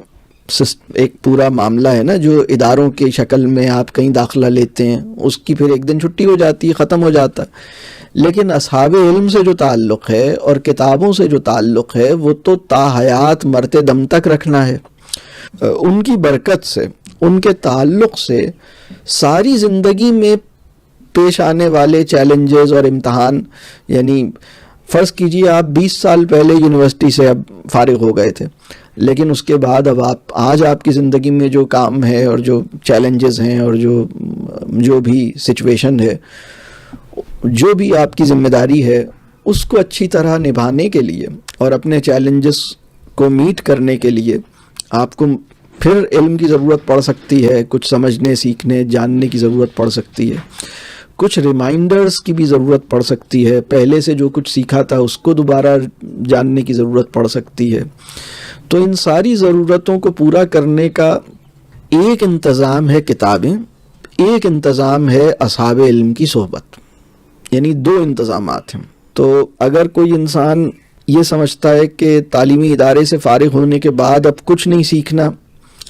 ایک پورا معاملہ ہے نا، جو اداروں کی شکل میں آپ کہیں داخلہ لیتے ہیں، اس کی پھر ایک دن چھٹی ہو جاتی ہے، ختم ہو جاتا ہے، لیکن اصحاب علم سے جو تعلق ہے اور کتابوں سے جو تعلق ہے وہ تو تا حیات مرتے دم تک رکھنا ہے۔ ان کی برکت سے، ان کے تعلق سے ساری زندگی میں پیش آنے والے چیلنجز اور امتحان، یعنی فرض کیجئے آپ 20 سال پہلے یونیورسٹی سے اب فارغ ہو گئے تھے، لیکن اس کے بعد اب آج آپ کی زندگی میں جو کام ہے اور جو چیلنجز ہیں اور جو بھی سچویشن ہے، جو بھی آپ کی ذمہ داری ہے، اس کو اچھی طرح نبھانے کے لیے اور اپنے چیلنجز کو میٹ کرنے کے لیے آپ کو پھر علم کی ضرورت پڑ سکتی ہے، کچھ سمجھنے سیکھنے جاننے کی ضرورت پڑ سکتی ہے، کچھ ریمائنڈرز کی بھی ضرورت پڑ سکتی ہے، پہلے سے جو کچھ سیکھا تھا اس کو دوبارہ جاننے کی ضرورت پڑ سکتی ہے۔ تو ان ساری ضرورتوں کو پورا کرنے کا ایک انتظام ہے کتابیں، ایک انتظام ہے اصحاب علم کی صحبت، یعنی دو انتظامات ہیں۔ تو اگر کوئی انسان یہ سمجھتا ہے کہ تعلیمی ادارے سے فارغ ہونے کے بعد اب کچھ نہیں سیکھنا،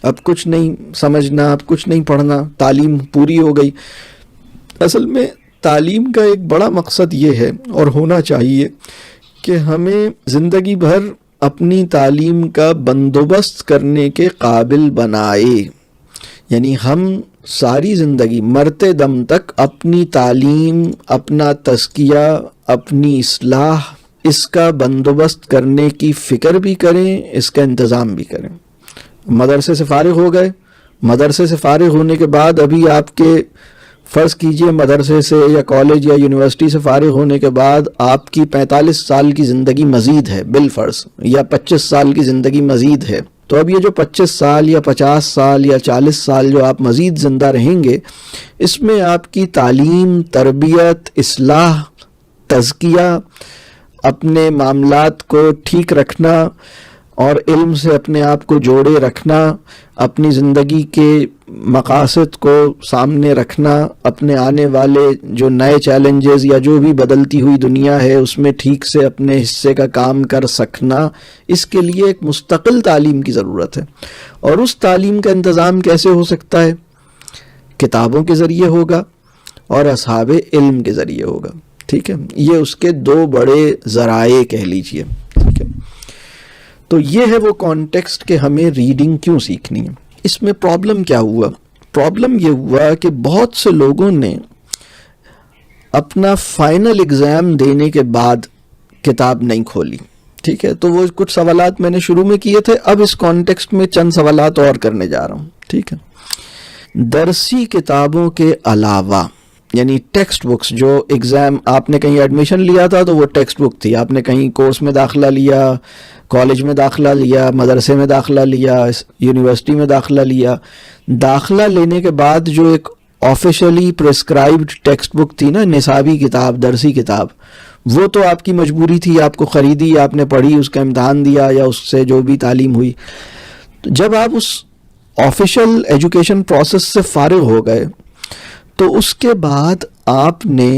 اب کچھ نہیں سمجھنا، اب کچھ نہیں پڑھنا، تعلیم پوری ہو گئی، اصل میں تعلیم کا ایک بڑا مقصد یہ ہے اور ہونا چاہیے کہ ہمیں زندگی بھر اپنی تعلیم کا بندوبست کرنے کے قابل بنائے، یعنی ہم ساری زندگی مرتے دم تک اپنی تعلیم، اپنا تزکیہ، اپنی اصلاح، اس کا بندوبست کرنے کی فکر بھی کریں، اس کا انتظام بھی کریں۔ مدرسے سے فارغ ہو گئے، مدرسے سے فارغ ہونے کے بعد ابھی آپ کے فرض کیجئے مدرسے سے یا کالج یا یونیورسٹی سے فارغ ہونے کے بعد آپ کی 45 سال کی زندگی مزید ہے بالفرض، یا 25 سال کی زندگی مزید ہے۔ تو اب یہ جو 25 سال یا 50 سال یا 40 سال جو آپ مزید زندہ رہیں گے، اس میں آپ کی تعلیم، تربیت، اصلاح، تزکیہ، اپنے معاملات کو ٹھیک رکھنا اور علم سے اپنے آپ کو جوڑے رکھنا، اپنی زندگی کے مقاصد کو سامنے رکھنا، اپنے آنے والے جو نئے چیلنجز یا جو بھی بدلتی ہوئی دنیا ہے اس میں ٹھیک سے اپنے حصے کا کام کر سکنا، اس کے لیے ایک مستقل تعلیم کی ضرورت ہے۔ اور اس تعلیم کا انتظام کیسے ہو سکتا ہے؟ کتابوں کے ذریعے ہوگا اور اصحاب علم کے ذریعے ہوگا، ٹھیک ہے۔ یہ اس کے دو بڑے ذرائع کہہ لیجئے، ٹھیک ہے۔ تو یہ ہے وہ کانٹیکسٹ کہ ہمیں ریڈنگ کیوں سیکھنی ہے۔ اس میں پرابلم کیا ہوا؟ پرابلم یہ ہوا کہ بہت سے لوگوں نے اپنا فائنل ایگزام دینے کے بعد کتاب نہیں کھولی، ٹھیک ہے۔ تو وہ کچھ سوالات میں نے شروع میں کیے تھے، اب اس کانٹیکسٹ میں چند سوالات اور کرنے جا رہا ہوں، ٹھیک ہے۔ درسی کتابوں کے علاوہ، یعنی ٹیکسٹ بکس، جو ایگزام آپ نے کہیں ایڈمیشن لیا تھا تو وہ ٹیکسٹ بک تھی، آپ نے کہیں کورس میں داخلہ لیا، کالج میں داخلہ لیا، مدرسے میں داخلہ لیا، یونیورسٹی میں داخلہ لیا، داخلہ لینے کے بعد جو ایک آفیشلی پرسکرائبڈ ٹیکسٹ بک تھی نا، نصابی کتاب، درسی کتاب، وہ تو آپ کی مجبوری تھی، آپ کو خریدی، آپ نے پڑھی، اس کا امتحان دیا یا اس سے جو بھی تعلیم ہوئی۔ جب آپ اس آفیشل ایجوکیشن پروسیس سے فارغ ہو گئے تو اس کے بعد آپ نے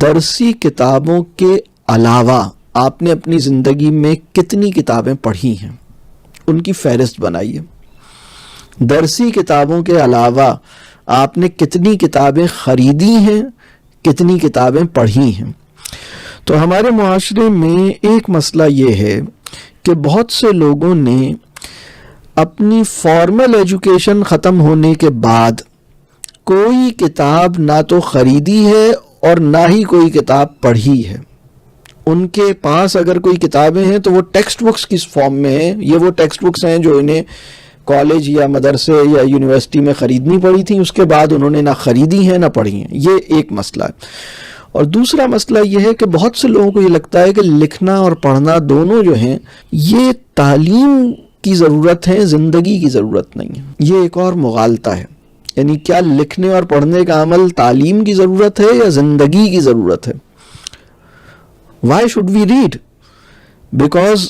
درسی کتابوں کے علاوہ آپ نے اپنی زندگی میں کتنی کتابیں پڑھی ہیں، ان کی فہرست بنائیے۔ درسی کتابوں کے علاوہ آپ نے کتنی کتابیں خریدی ہیں، کتنی کتابیں پڑھی ہیں۔ تو ہمارے معاشرے میں ایک مسئلہ یہ ہے کہ بہت سے لوگوں نے اپنی فارمل ایجوکیشن ختم ہونے کے بعد کوئی کتاب نہ تو خریدی ہے اور نہ ہی کوئی کتاب پڑھی ہے۔ ان کے پاس اگر کوئی کتابیں ہیں تو وہ ٹیکسٹ بکس کس فارم میں ہیں، یہ وہ ٹیکسٹ بکس ہیں جو انہیں کالج یا مدرسے یا یونیورسٹی میں خریدنی پڑی تھیں، اس کے بعد انہوں نے نہ خریدی ہیں نہ پڑھی ہیں. یہ ایک مسئلہ ہے. اور دوسرا مسئلہ یہ ہے کہ بہت سے لوگوں کو یہ لگتا ہے کہ لکھنا اور پڑھنا دونوں جو ہیں یہ تعلیم کی ضرورت ہے، زندگی کی ضرورت نہیں ہے. یہ ایک اور مغالطہ ہے. یعنی کیا لکھنے اور پڑھنے کا عمل تعلیم کی ضرورت ہے یا زندگی کی ضرورت ہے؟ Why should we read? Because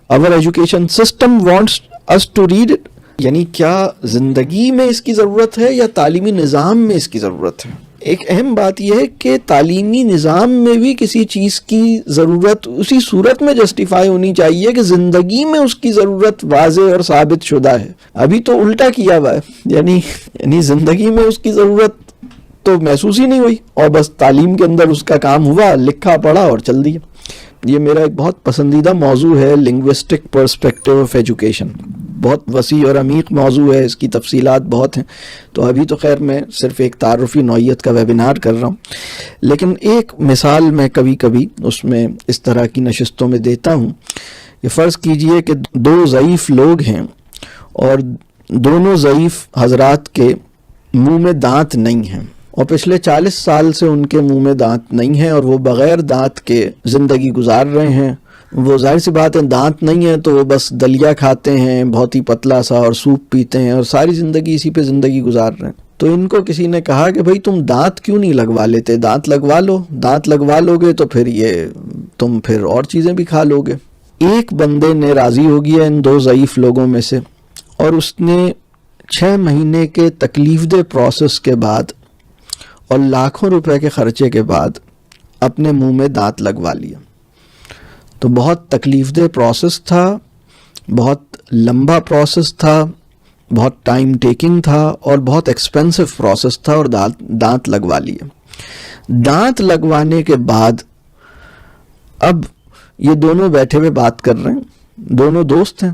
our education system wants us to read it. یعنی کیا زندگی میں اس کی ضرورت ہے یا تعلیمی نظام میں اس کی ضرورت ہے؟ ایک اہم بات یہ ہے کہ تعلیمی نظام میں بھی کسی چیز کی ضرورت اسی صورت میں جسٹیفائی ہونی چاہیے کہ زندگی میں اس کی ضرورت واضح اور ثابت شدہ ہے. ابھی تو الٹا کیا ہوا ہے. یعنی زندگی میں اس کی ضرورت تو محسوس ہی نہیں ہوئی اور بس تعلیم کے اندر اس کا کام ہوا، لکھا پڑھا اور چل دیا. یہ میرا ایک بہت پسندیدہ موضوع ہے، لنگوسٹک پرسپیکٹیو آف ایجوکیشن. بہت وسیع اور عمیق موضوع ہے، اس کی تفصیلات بہت ہیں. تو ابھی تو خیر میں صرف ایک تعارفی نوعیت کا ویبینار کر رہا ہوں، لیکن ایک مثال میں کبھی کبھی اس میں اس طرح کی نشستوں میں دیتا ہوں. یہ فرض کیجئے کہ دو ضعیف لوگ ہیں اور دونوں ضعیف حضرات کے منہ میں دانت نہیں ہیں اور پچھلے 40 سال سے ان کے منہ میں دانت نہیں ہیں اور وہ بغیر دانت کے زندگی گزار رہے ہیں. وہ ظاہر سی بات ہے دانت نہیں ہے تو وہ بس دلیا کھاتے ہیں بہت ہی پتلا سا اور سوپ پیتے ہیں اور ساری زندگی اسی پہ زندگی گزار رہے ہیں. تو ان کو کسی نے کہا کہ بھائی تم دانت کیوں نہیں لگوا لیتے، دانت لگوا لو، دانت لگوا لو گے تو پھر یہ تم پھر اور چیزیں بھی کھا لو گے. ایک بندے نے راضی ہو گیا ان دو ضعیف لوگوں میں سے اور اس نے 6 مہینے کے تکلیف دہ پروسیس کے بعد اور لاکھوں روپے کے خرچے کے بعد اپنے منہ میں دانت لگوا لیا. تو بہت تکلیف دہ پروسیس تھا، بہت لمبا پروسیس تھا، بہت ٹائم ٹیکنگ تھا اور بہت ایکسپینسو پروسیس تھا اور دانت لگوا لیے. دانت لگوانے کے بعد اب یہ دونوں بیٹھے ہوئے بات کر رہے ہیں، دونوں دوست ہیں.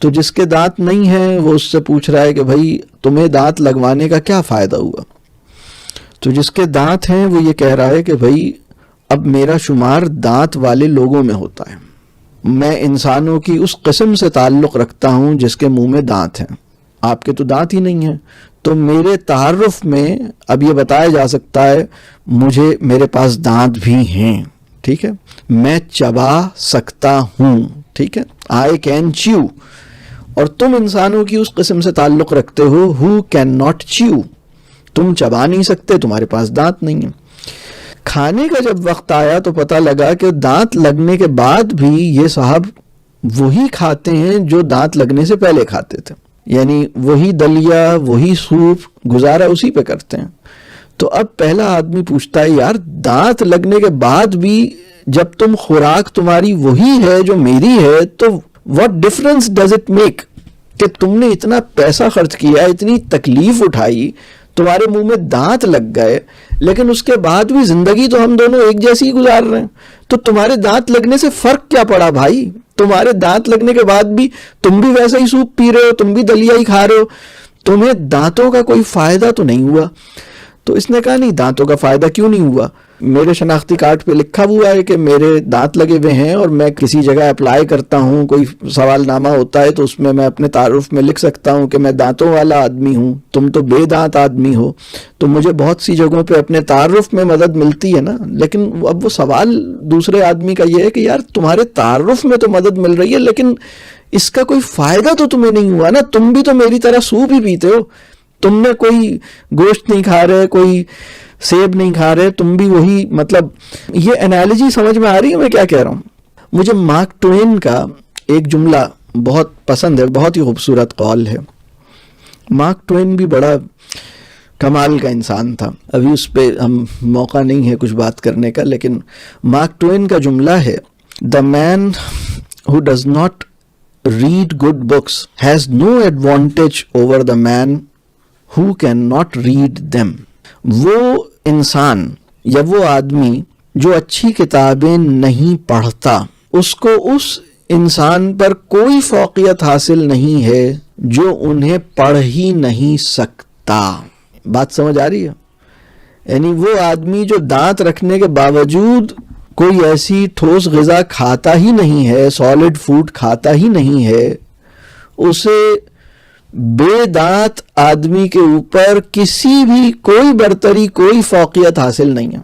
تو جس کے دانت نہیں ہیں وہ اس سے پوچھ رہا ہے کہ بھائی تمہیں دانت لگوانے کا کیا فائدہ ہوا؟ تو جس کے دانت ہیں وہ یہ کہہ رہا ہے کہ بھائی اب میرا شمار دانت والے لوگوں میں ہوتا ہے، میں انسانوں کی اس قسم سے تعلق رکھتا ہوں جس کے منہ میں دانت ہیں. آپ کے تو دانت ہی نہیں ہیں، تو میرے تعارف میں اب یہ بتایا جا سکتا ہے میرے پاس دانت بھی ہیں. ٹھیک ہے، میں چبا سکتا ہوں. ٹھیک ہے، I can chew. اور تم انسانوں کی اس قسم سے تعلق رکھتے ہو who cannot chew. تم چبا نہیں سکتے، تمہارے پاس دانت نہیں ہیں. کھانے کا جب وقت آیا تو پتہ لگا کہ دانت لگنے کے بعد بھی یہ صاحب وہی کھاتے ہیں جو دانت لگنے سے پہلے کھاتے تھے. یعنی وہی دلیا، وہی سوپ، گزارا اسی پہ کرتے ہیں. تو اب پہلا آدمی پوچھتا ہے یار دانت لگنے کے بعد بھی جب تم خوراک تمہاری وہی ہے جو میری ہے تو what difference does it make کہ تم نے اتنا پیسہ خرچ کیا، اتنی تکلیف اٹھائی، تمہارے منہ میں دانت لگ گئے، لیکن اس کے بعد بھی زندگی تو ہم دونوں ایک جیسی ہی گزار رہے ہیں. تو تمہارے دانت لگنے سے فرق کیا پڑا بھائی؟ تمہارے دانت لگنے کے بعد بھی تم بھی ویسا ہی سوپ پی رہے ہو، تم بھی دلیا ہی کھا رہے ہو، تمہیں دانتوں کا کوئی فائدہ تو نہیں ہوا. تو اس نے کہا نہیں، دانتوں کا فائدہ کیوں نہیں ہوا؟ میرے شناختی کارڈ پہ لکھا ہوا ہے کہ میرے دانت لگے ہوئے ہیں اور میں کسی جگہ اپلائی کرتا ہوں، کوئی سوال نامہ ہوتا ہے تو اس میں اپنے تعارف میں لکھ سکتا ہوں کہ میں دانتوں والا آدمی ہوں، تم تو بے دانت آدمی ہو. تو مجھے بہت سی جگہوں پہ اپنے تعارف میں مدد ملتی ہے نا. لیکن اب وہ سوال دوسرے آدمی کا یہ ہے کہ یار تمہارے تعارف میں تو مدد مل رہی ہے لیکن اس کا کوئی فائدہ تو تمہیں نہیں ہوا نا. تم بھی تو میری طرح سوپ ہی پیتے ہو، تم نے کوئی گوشت نہیں کھا رہے، کوئی سیب نہیں کھا رہے، تم بھی وہی. مطلب یہ انالوجی سمجھ میں آ رہی ہے میں کیا کہہ رہا ہوں؟ مجھے مارک ٹوین کا ایک جملہ بہت پسند ہے، بہت ہی خوبصورت قول ہے. مارک ٹوین بھی بڑا کمال کا انسان تھا. ابھی اس پہ ہم موقع نہیں ہے کچھ بات کرنے کا، لیکن مارک ٹوین کا جملہ ہے The man who does not read good books has no advantage over the man who cannot read them. وہ انسان یا وہ آدمی جو اچھی کتابیں نہیں پڑھتا، اس کو اس انسان پر کوئی فوقیت حاصل نہیں ہے جو انہیں پڑھ ہی نہیں سکتا. بات سمجھ آ رہی ہے؟ یعنی وہ آدمی جو دانت رکھنے کے باوجود کوئی ایسی ٹھوس غذا کھاتا ہی نہیں ہے، سالڈ فوڈ کھاتا ہی نہیں ہے، اسے بے دانت آدمی کے اوپر کسی بھی کوئی برتری کوئی فوقیت حاصل نہیں ہے.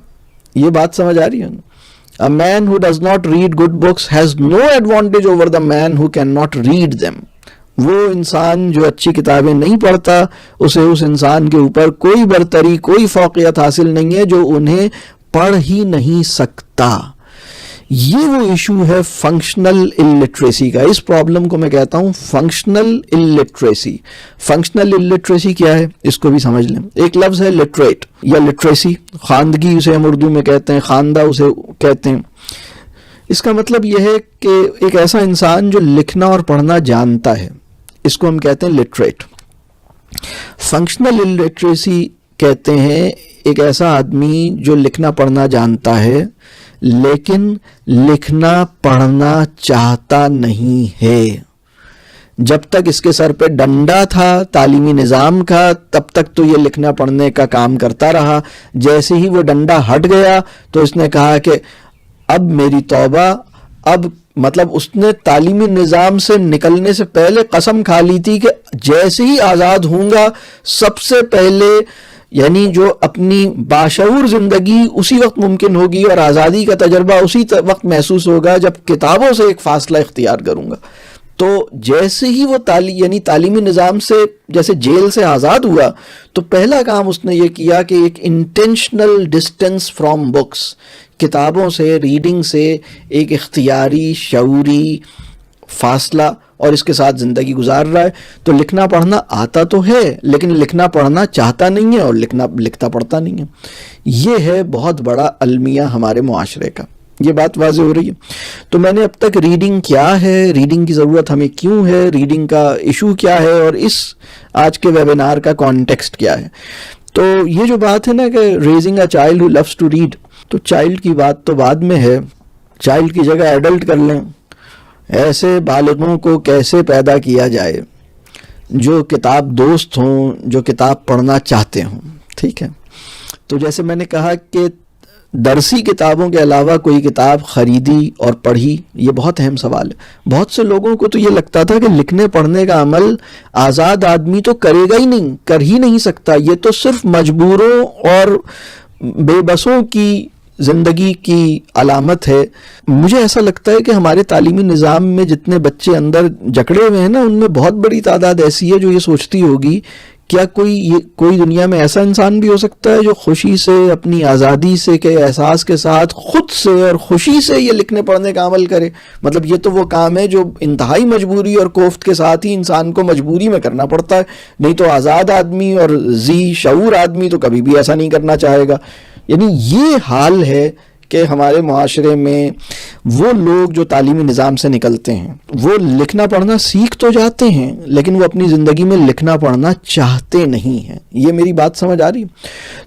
یہ بات سمجھ آ رہی ہے نا؟ A man who does not read good books has no advantage over the man who cannot read them. وہ انسان جو اچھی کتابیں نہیں پڑھتا اسے اس انسان کے اوپر کوئی برتری کوئی فوقیت حاصل نہیں ہے جو انہیں پڑھ ہی نہیں سکتا. یہ وہ ایشو ہے فنکشنل الٹریسی کا. اس پرابلم کو میں کہتا ہوں فنکشنل الٹریسی. فنکشنل الٹریسی کیا ہے اس کو بھی سمجھ لیں. ایک لفظ ہے لٹریٹ یا لٹریسی, خواندگی اسے ہم اردو میں کہتے ہیں, خواندہ اسے کہتے ہیں. اس کا مطلب یہ ہے کہ ایک ایسا انسان جو لکھنا اور پڑھنا جانتا ہے, اس کو ہم کہتے ہیں لٹریٹ. فنکشنل الٹریسی کہتے ہیں ایک ایسا آدمی جو لکھنا پڑھنا جانتا ہے لیکن لکھنا پڑھنا چاہتا نہیں ہے. جب تک اس کے سر پہ ڈنڈا تھا تعلیمی نظام کا تب تک تو یہ لکھنا پڑھنے کا کام کرتا رہا. جیسے ہی وہ ڈنڈا ہٹ گیا تو اس نے کہا کہ اب میری توبہ. اب مطلب اس نے تعلیمی نظام سے نکلنے سے پہلے قسم کھا لی تھی کہ جیسے ہی آزاد ہوں گا سب سے پہلے یعنی جو اپنی باشعور زندگی اسی وقت ممکن ہوگی اور آزادی کا تجربہ اسی وقت محسوس ہوگا جب کتابوں سے ایک فاصلہ اختیار کروں گا. تو جیسے ہی وہ یعنی تعلیمی نظام سے جیسے جیل سے آزاد ہوا تو پہلا کام اس نے یہ کیا کہ ایک انٹینشنل ڈسٹینس فرام بکس, کتابوں سے ریڈنگ سے ایک اختیاری شعوری فاصلہ اور اس کے ساتھ زندگی گزار رہا ہے. تو لکھنا پڑھنا آتا تو ہے لیکن لکھنا پڑھنا چاہتا نہیں ہے اور لکھتا پڑھتا نہیں ہے. یہ ہے بہت بڑا المیہ ہمارے معاشرے کا. یہ بات واضح ہو رہی ہے. تو میں نے اب تک ریڈنگ کیا ہے, ریڈنگ کی ضرورت ہمیں کیوں ہے, ریڈنگ کا ایشو کیا ہے اور اس آج کے ویبینار کا کانٹیکسٹ کیا ہے. تو یہ جو بات ہے نا کہ raising a child who loves to read, تو چائلڈ کی بات تو بعد میں ہے. چائلڈ کی جگہ ایڈلٹ کر لیں. ایسے بالغوں کو کیسے پیدا کیا جائے جو کتاب دوست ہوں, جو کتاب پڑھنا چاہتے ہوں. ٹھیک ہے, تو جیسے میں نے کہا کہ درسی کتابوں کے علاوہ کوئی کتاب خریدی اور پڑھی, یہ بہت اہم سوال ہے. بہت سے لوگوں کو تو یہ لگتا تھا کہ لکھنے پڑھنے کا عمل آزاد آدمی تو کرے گا ہی نہیں, کر ہی نہیں سکتا, یہ تو صرف مجبوروں اور بے بسوں کی زندگی کی علامت ہے. مجھے ایسا لگتا ہے کہ ہمارے تعلیمی نظام میں جتنے بچے اندر جکڑے ہوئے ہیں نا, ان میں بہت بڑی تعداد ایسی ہے جو یہ سوچتی ہوگی کیا کوئی دنیا میں ایسا انسان بھی ہو سکتا ہے جو خوشی سے اپنی آزادی سے کے احساس کے ساتھ خود سے اور خوشی سے یہ لکھنے پڑھنے کا عمل کرے. مطلب یہ تو وہ کام ہے جو انتہائی مجبوری اور کوفت کے ساتھ ہی انسان کو مجبوری میں کرنا پڑتا ہے, نہیں تو آزاد آدمی اور ذی شعور آدمی تو کبھی بھی ایسا نہیں کرنا چاہے گا. یعنی یہ حال ہے کہ ہمارے معاشرے میں وہ لوگ جو تعلیمی نظام سے نکلتے ہیں وہ لکھنا پڑھنا سیکھ تو جاتے ہیں لیکن وہ اپنی زندگی میں لکھنا پڑھنا چاہتے نہیں ہیں. یہ میری بات سمجھ آ رہی؟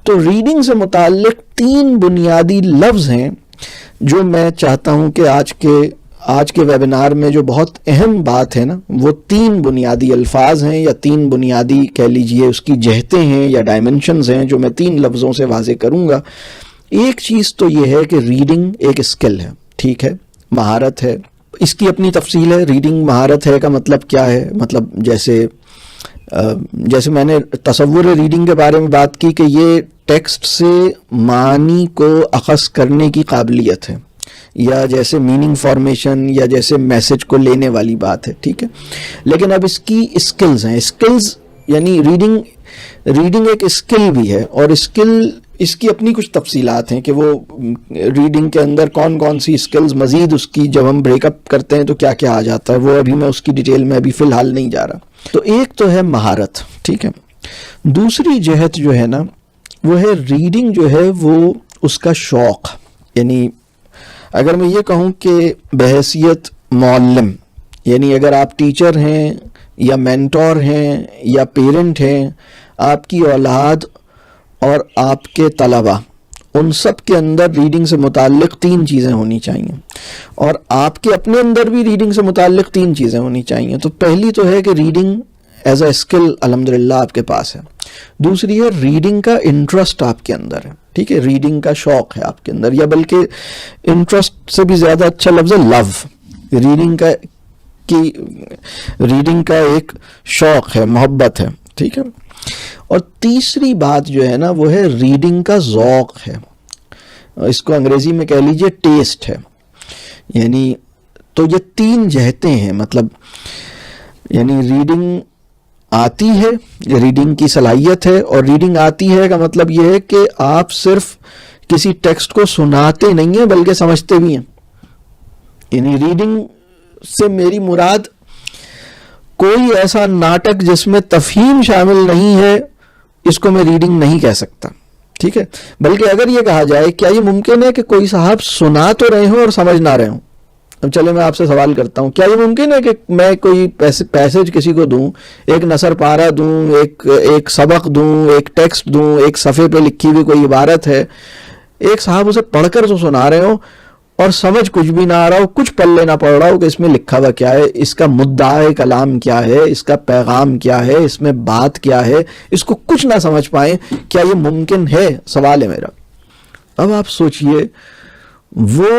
تو ریڈنگ سے متعلق 3 بنیادی لفظ ہیں جو میں چاہتا ہوں کہ آج کے ویبینار میں جو بہت اہم بات ہے نا, وہ 3 بنیادی الفاظ ہیں یا 3 بنیادی کہہ لیجئے اس کی جہتیں ہیں یا ڈائمنشنز ہیں جو میں 3 لفظوں سے واضح کروں گا. ایک چیز تو یہ ہے کہ ریڈنگ ایک اسکل ہے, ٹھیک ہے, مہارت ہے. اس کی اپنی تفصیل ہے. ریڈنگ مہارت ہے کا مطلب کیا ہے؟ مطلب جیسے میں نے تصور ریڈنگ کے بارے میں بات کی کہ یہ ٹیکسٹ سے معنی کو اخذ کرنے کی قابلیت ہے, یا جیسے میننگ فارمیشن یا جیسے میسج کو لینے والی بات ہے, ٹھیک ہے. لیکن اب اس کی اسکلز ہیں. اسکلز یعنی ریڈنگ ایک اسکل بھی ہے, اور اس کی اپنی کچھ تفصیلات ہیں کہ وہ ریڈنگ کے اندر کون کون سی اسکلز مزید اس کی جب ہم بریک اپ کرتے ہیں تو کیا کیا آ جاتا ہے, وہ ابھی میں اس کی ڈیٹیل میں ابھی فی الحال نہیں جا رہا. تو ایک تو ہے مہارت, ٹھیک ہے. دوسری جہت جو ہے نا وہ ہے ریڈنگ جو ہے وہ اس کا شوق. یعنی اگر میں یہ کہوں کہ بحیثیت معلم, یعنی اگر آپ ٹیچر ہیں یا مینٹور ہیں یا پیرنٹ ہیں, آپ کی اولاد اور آپ کے طلبہ ان سب کے اندر ریڈنگ سے متعلق 3 چیزیں ہونی چاہیے, اور آپ کے اپنے اندر بھی ریڈنگ سے متعلق 3 چیزیں ہونی چاہیے. تو پہلی تو ہے کہ ریڈنگ ایز اے اسکل الحمدللہ آپ کے پاس ہے. دوسری ہے ریڈنگ کا انٹرسٹ آپ کے اندر ہے, ٹھیک ہے, ریڈنگ کا شوق ہے آپ کے اندر, یا بلکہ انٹرسٹ سے بھی زیادہ اچھا لفظ ہے لو. ریڈنگ کا کی ریڈنگ کا ایک شوق ہے، محبت ہے، ٹھیک ہے. اور تیسری بات جو ہے نا وہ ہے ریڈنگ کا ذوق ہے. اس کو انگریزی میں کہہ لیجئے ٹیسٹ ہے. یعنی تو یہ تین جہتیں ہیں، مطلب یعنی ریڈنگ آتی ہے، ریڈنگ کی صلاحیت ہے. اور ریڈنگ آتی ہے کا مطلب یہ ہے کہ آپ صرف کسی ٹیکسٹ کو سناتے نہیں ہیں بلکہ سمجھتے بھی ہیں. یعنی ریڈنگ سے میری مراد کوئی ایسا ناٹک جس میں تفہیم شامل نہیں ہے، اس کو میں ریڈنگ نہیں کہہ سکتا، ٹھیک ہے. بلکہ اگر یہ کہا جائے کیا یہ ممکن ہے کہ کوئی صاحب سنا تو رہے ہوں اور سمجھ نہ رہے ہوں؟ اب چلے میں آپ سے سوال کرتا ہوں، کیا یہ ممکن ہے کہ میں کوئی پیسج کسی کو دوں، ایک نثر پارہ دوں، ایک سبق دوں، ایک ٹیکسٹ دوں، ایک صفحے پہ لکھی ہوئی کوئی عبارت ہے، ایک صاحب اسے پڑھ کر تو سنا رہے ہوں اور سمجھ کچھ بھی نہ آ رہا ہو، کچھ پلے نہ پڑ رہا ہو کہ اس میں لکھا ہوا کیا ہے، اس کا مدعا کلام کیا ہے، اس کا پیغام کیا ہے، اس میں بات کیا ہے، اس کو کچھ نہ سمجھ پائیں؟ کیا یہ ممکن ہے؟ سوال ہے میرا. اب آپ سوچئے، وہ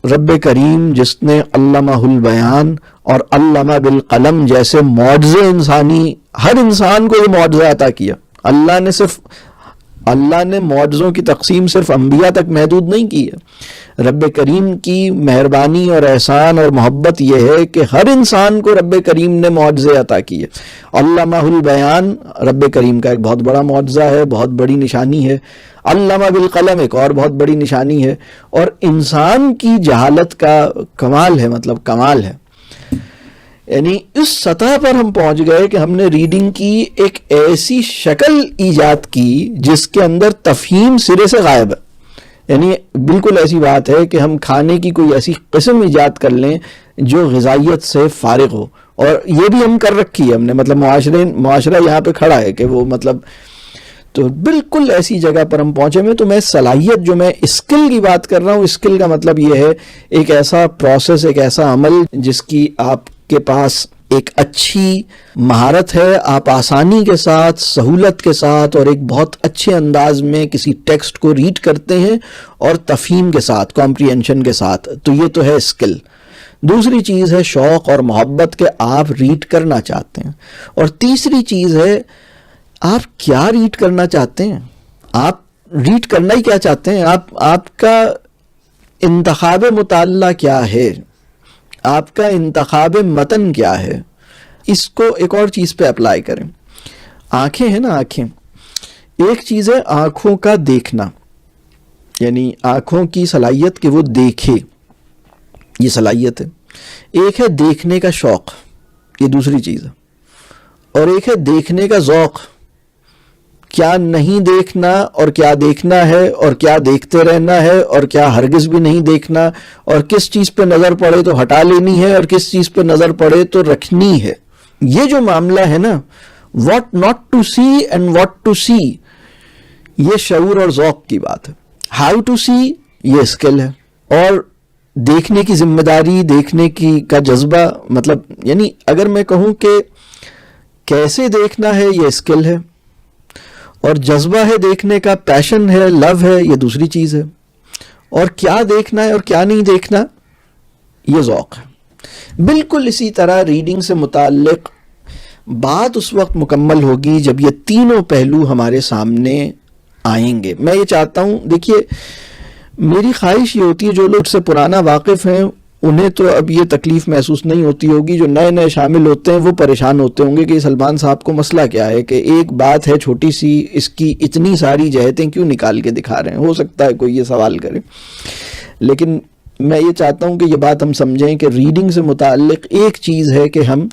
رب کریم جس نے علمہ البیان اور علمہ بالقلم جیسے معجزے انسانی، ہر انسان کو یہ معجزہ عطا کیا. اللہ نے معجزوں کی تقسیم صرف انبیاء تک محدود نہیں کی ہے. رب کریم کی مہربانی اور احسان اور محبت یہ ہے کہ ہر انسان کو رب کریم نے معجزے عطا کیے. علمہ البیان رب کریم کا ایک بہت بڑا معجزہ ہے، بہت بڑی نشانی ہے. علمہ بالقلم ایک اور بہت بڑی نشانی ہے. اور انسان کی جہالت کا کمال ہے، مطلب کمال ہے. یعنی اس سطح پر ہم پہنچ گئے کہ ہم نے ریڈنگ کی ایک ایسی شکل ایجاد کی جس کے اندر تفہیم سرے سے غائب ہے. یعنی بالکل ایسی بات ہے کہ ہم کھانے کی کوئی ایسی قسم ایجاد کر لیں جو غذائیت سے فارغ ہو، اور یہ بھی ہم کر رکھی ہے ہم نے، مطلب معاشرہ یہاں پہ کھڑا ہے کہ وہ مطلب، تو بالکل ایسی جگہ پر ہم پہنچے میں. تو میں صلاحیت، جو میں اسکل کی بات کر رہا ہوں، اسکل کا مطلب یہ ہے ایک ایسا پروسیس، ایک ایسا عمل جس کی آپ کے پاس ایک اچھی مہارت ہے، آپ آسانی کے ساتھ، سہولت کے ساتھ اور ایک بہت اچھے انداز میں کسی ٹیکسٹ کو ریڈ کرتے ہیں اور تفہیم کے ساتھ، کمپریہنشن کے ساتھ. تو یہ تو ہے اسکل. دوسری چیز ہے شوق اور محبت کہ آپ ریڈ کرنا چاہتے ہیں. اور تیسری چیز ہے آپ کیا ریڈ کرنا چاہتے ہیں. آپ ریڈ کرنا ہی کیا چاہتے ہیں؟ آپ کا انتخاب مطالعہ کیا ہے؟ آپ کا انتخاب متن کیا ہے؟ اس کو ایک اور چیز پہ اپلائی کریں. آنکھیں ہیں نا، آنکھیں، ایک چیز ہے آنکھوں کا دیکھنا، یعنی آنکھوں کی صلاحیت کہ وہ دیکھے، یہ صلاحیت ہے. ایک ہے دیکھنے کا شوق، یہ دوسری چیز ہے. اور ایک ہے دیکھنے کا ذوق، کیا نہیں دیکھنا اور کیا دیکھنا ہے، اور کیا دیکھتے رہنا ہے اور کیا ہرگز بھی نہیں دیکھنا، اور کس چیز پہ نظر پڑے تو ہٹا لینی ہے اور کس چیز پہ نظر پڑے تو رکھنی ہے. یہ جو معاملہ ہے نا، what not to see and what to see, یہ شعور اور ذوق کی بات ہے. ہاؤ ٹو سی یہ اسکل ہے. اور دیکھنے کی ذمہ داری، دیکھنے کی کا جذبہ، مطلب یعنی اگر میں کہوں کہ کیسے دیکھنا ہے یہ اسکل ہے، اور جذبہ ہے دیکھنے کا، پیشن ہے، لو ہے، یہ دوسری چیز ہے. اور کیا دیکھنا ہے اور کیا نہیں دیکھنا یہ ذوق ہے. بالکل اسی طرح ریڈنگ سے متعلق بات اس وقت مکمل ہوگی جب یہ تینوں پہلو ہمارے سامنے آئیں گے. میں یہ چاہتا ہوں، دیکھیے میری خواہش یہ ہوتی ہے جو لوگ سے پرانا واقف ہیں انہیں تو اب یہ تکلیف محسوس نہیں ہوتی ہوگی، جو نئے نئے شامل ہوتے ہیں وہ پریشان ہوتے ہوں گے کہ سلمان صاحب کو مسئلہ کیا ہے، کہ ایک بات ہے چھوٹی سی، اس کی اتنی ساری جہتیں کیوں نکال کے دکھا رہے ہیں. ہو سکتا ہے کوئی یہ سوال کرے، لیکن میں یہ چاہتا ہوں کہ یہ بات ہم سمجھیں کہ ریڈنگ سے متعلق ایک چیز ہے کہ ہم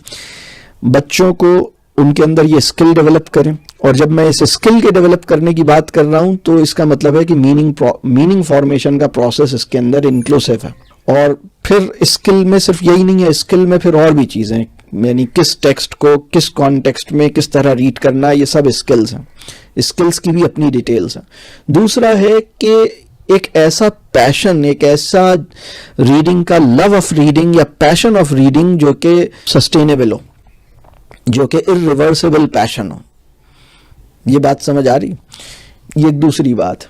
بچوں کو ان کے اندر یہ اسکل ڈیولپ کریں. اور جب میں اس اسکل کے ڈیولپ کرنے کی بات کر رہا ہوں تو اس کا مطلب ہے کہ میننگ فارمیشن کا پروسیس اس کے اندر انکلوسیو ہے. اور پھر اسکل میں صرف یہی نہیں ہے، اسکل میں پھر اور بھی چیزیں، یعنی کس ٹیکسٹ کو کس کانٹیکسٹ میں کس طرح ریڈ کرنا، یہ سب اسکلز ہیں. اسکلز کی بھی اپنی ڈیٹیلز ہیں. دوسرا ہے کہ ایک ایسا پیشن، ایک ایسا ریڈنگ کا لو آف ریڈنگ یا پیشن آف ریڈنگ جو کہ سسٹینیبل ہو، جو کہ irreversible پیشن ہو. یہ بات سمجھ آ رہی؟ یہ ایک دوسری بات.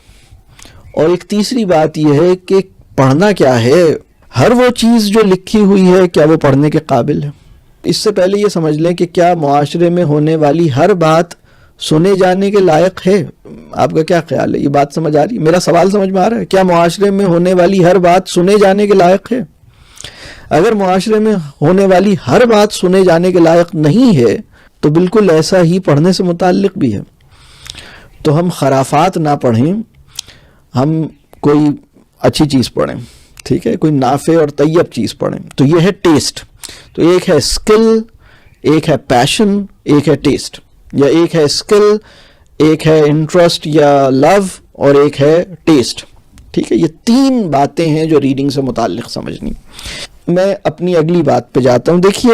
اور ایک تیسری بات یہ ہے کہ پڑھنا کیا ہے. ہر وہ چیز جو لکھی ہوئی ہے کیا وہ پڑھنے کے قابل ہے؟ اس سے پہلے یہ سمجھ لیں کہ کیا معاشرے میں ہونے والی ہر بات سنے جانے کے لائق ہے؟ آپ کا کیا خیال ہے؟ یہ بات سمجھ آ رہی ہے؟ میرا سوال سمجھ میں آ رہا ہے؟ کیا معاشرے میں ہونے والی ہر بات سنے جانے کے لائق ہے؟ اگر معاشرے میں ہونے والی ہر بات سنے جانے کے لائق نہیں ہے تو بالکل ایسا ہی پڑھنے سے متعلق بھی ہے. تو ہم خرافات نہ پڑھیں، ہم کوئی اچھی چیز پڑھیں، ٹھیک ہے، کوئی نافع اور طیب چیز پڑھیں. تو یہ ہے ٹیسٹ. تو ایک ہے اسکل، ایک ہے پیشن، ایک ہے ٹیسٹ، یا ایک ہے اسکل، ایک ہے انٹرسٹ یا لو، اور ایک ہے ٹیسٹ. ٹھیک ہے، یہ تین باتیں ہیں جو ریڈنگ سے متعلق سمجھنی. میں اپنی اگلی بات پہ جاتا ہوں. دیکھیے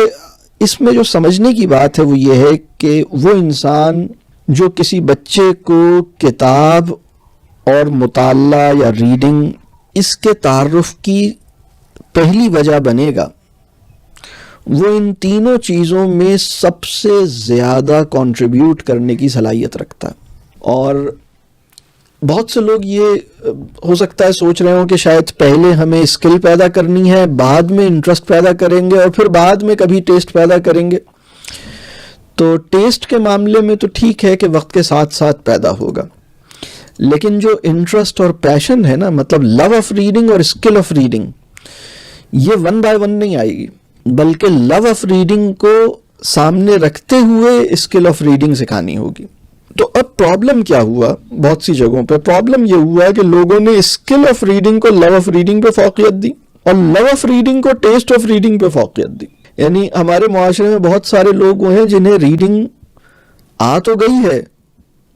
اس میں جو سمجھنے کی بات ہے وہ یہ ہے کہ وہ انسان جو کسی بچے کو کتاب اور مطالعہ یا ریڈنگ اس کے تعارف کی پہلی وجہ بنے گا، وہ ان تینوں چیزوں میں سب سے زیادہ کنٹریبیوٹ کرنے کی صلاحیت رکھتا ہے. اور بہت سے لوگ یہ ہو سکتا ہے سوچ رہے ہوں کہ شاید پہلے ہمیں اسکل پیدا کرنی ہے، بعد میں انٹرسٹ پیدا کریں گے، اور پھر بعد میں کبھی ٹیسٹ پیدا کریں گے. تو ٹیسٹ کے معاملے میں تو ٹھیک ہے کہ وقت کے ساتھ ساتھ پیدا ہوگا، لیکن جو انٹرسٹ اور پیشن ہے نا، مطلب لو آف ریڈنگ اور اسکل آف ریڈنگ، یہ ون بائی ون نہیں آئے گی، بلکہ لو آف ریڈنگ کو سامنے رکھتے ہوئے اسکل آف ریڈنگ سکھانی ہوگی. تو اب پرابلم کیا ہوا؟ بہت سی جگہوں پہ پرابلم یہ ہوا کہ لوگوں نے اسکل آف ریڈنگ کو لو آف ریڈنگ پہ فوقیت دی، اور لو آف ریڈنگ کو ٹیسٹ آف ریڈنگ پہ فوقیت دی. یعنی ہمارے معاشرے میں بہت سارے لوگ وہ ہیں جنہیں ریڈنگ آ تو گئی ہے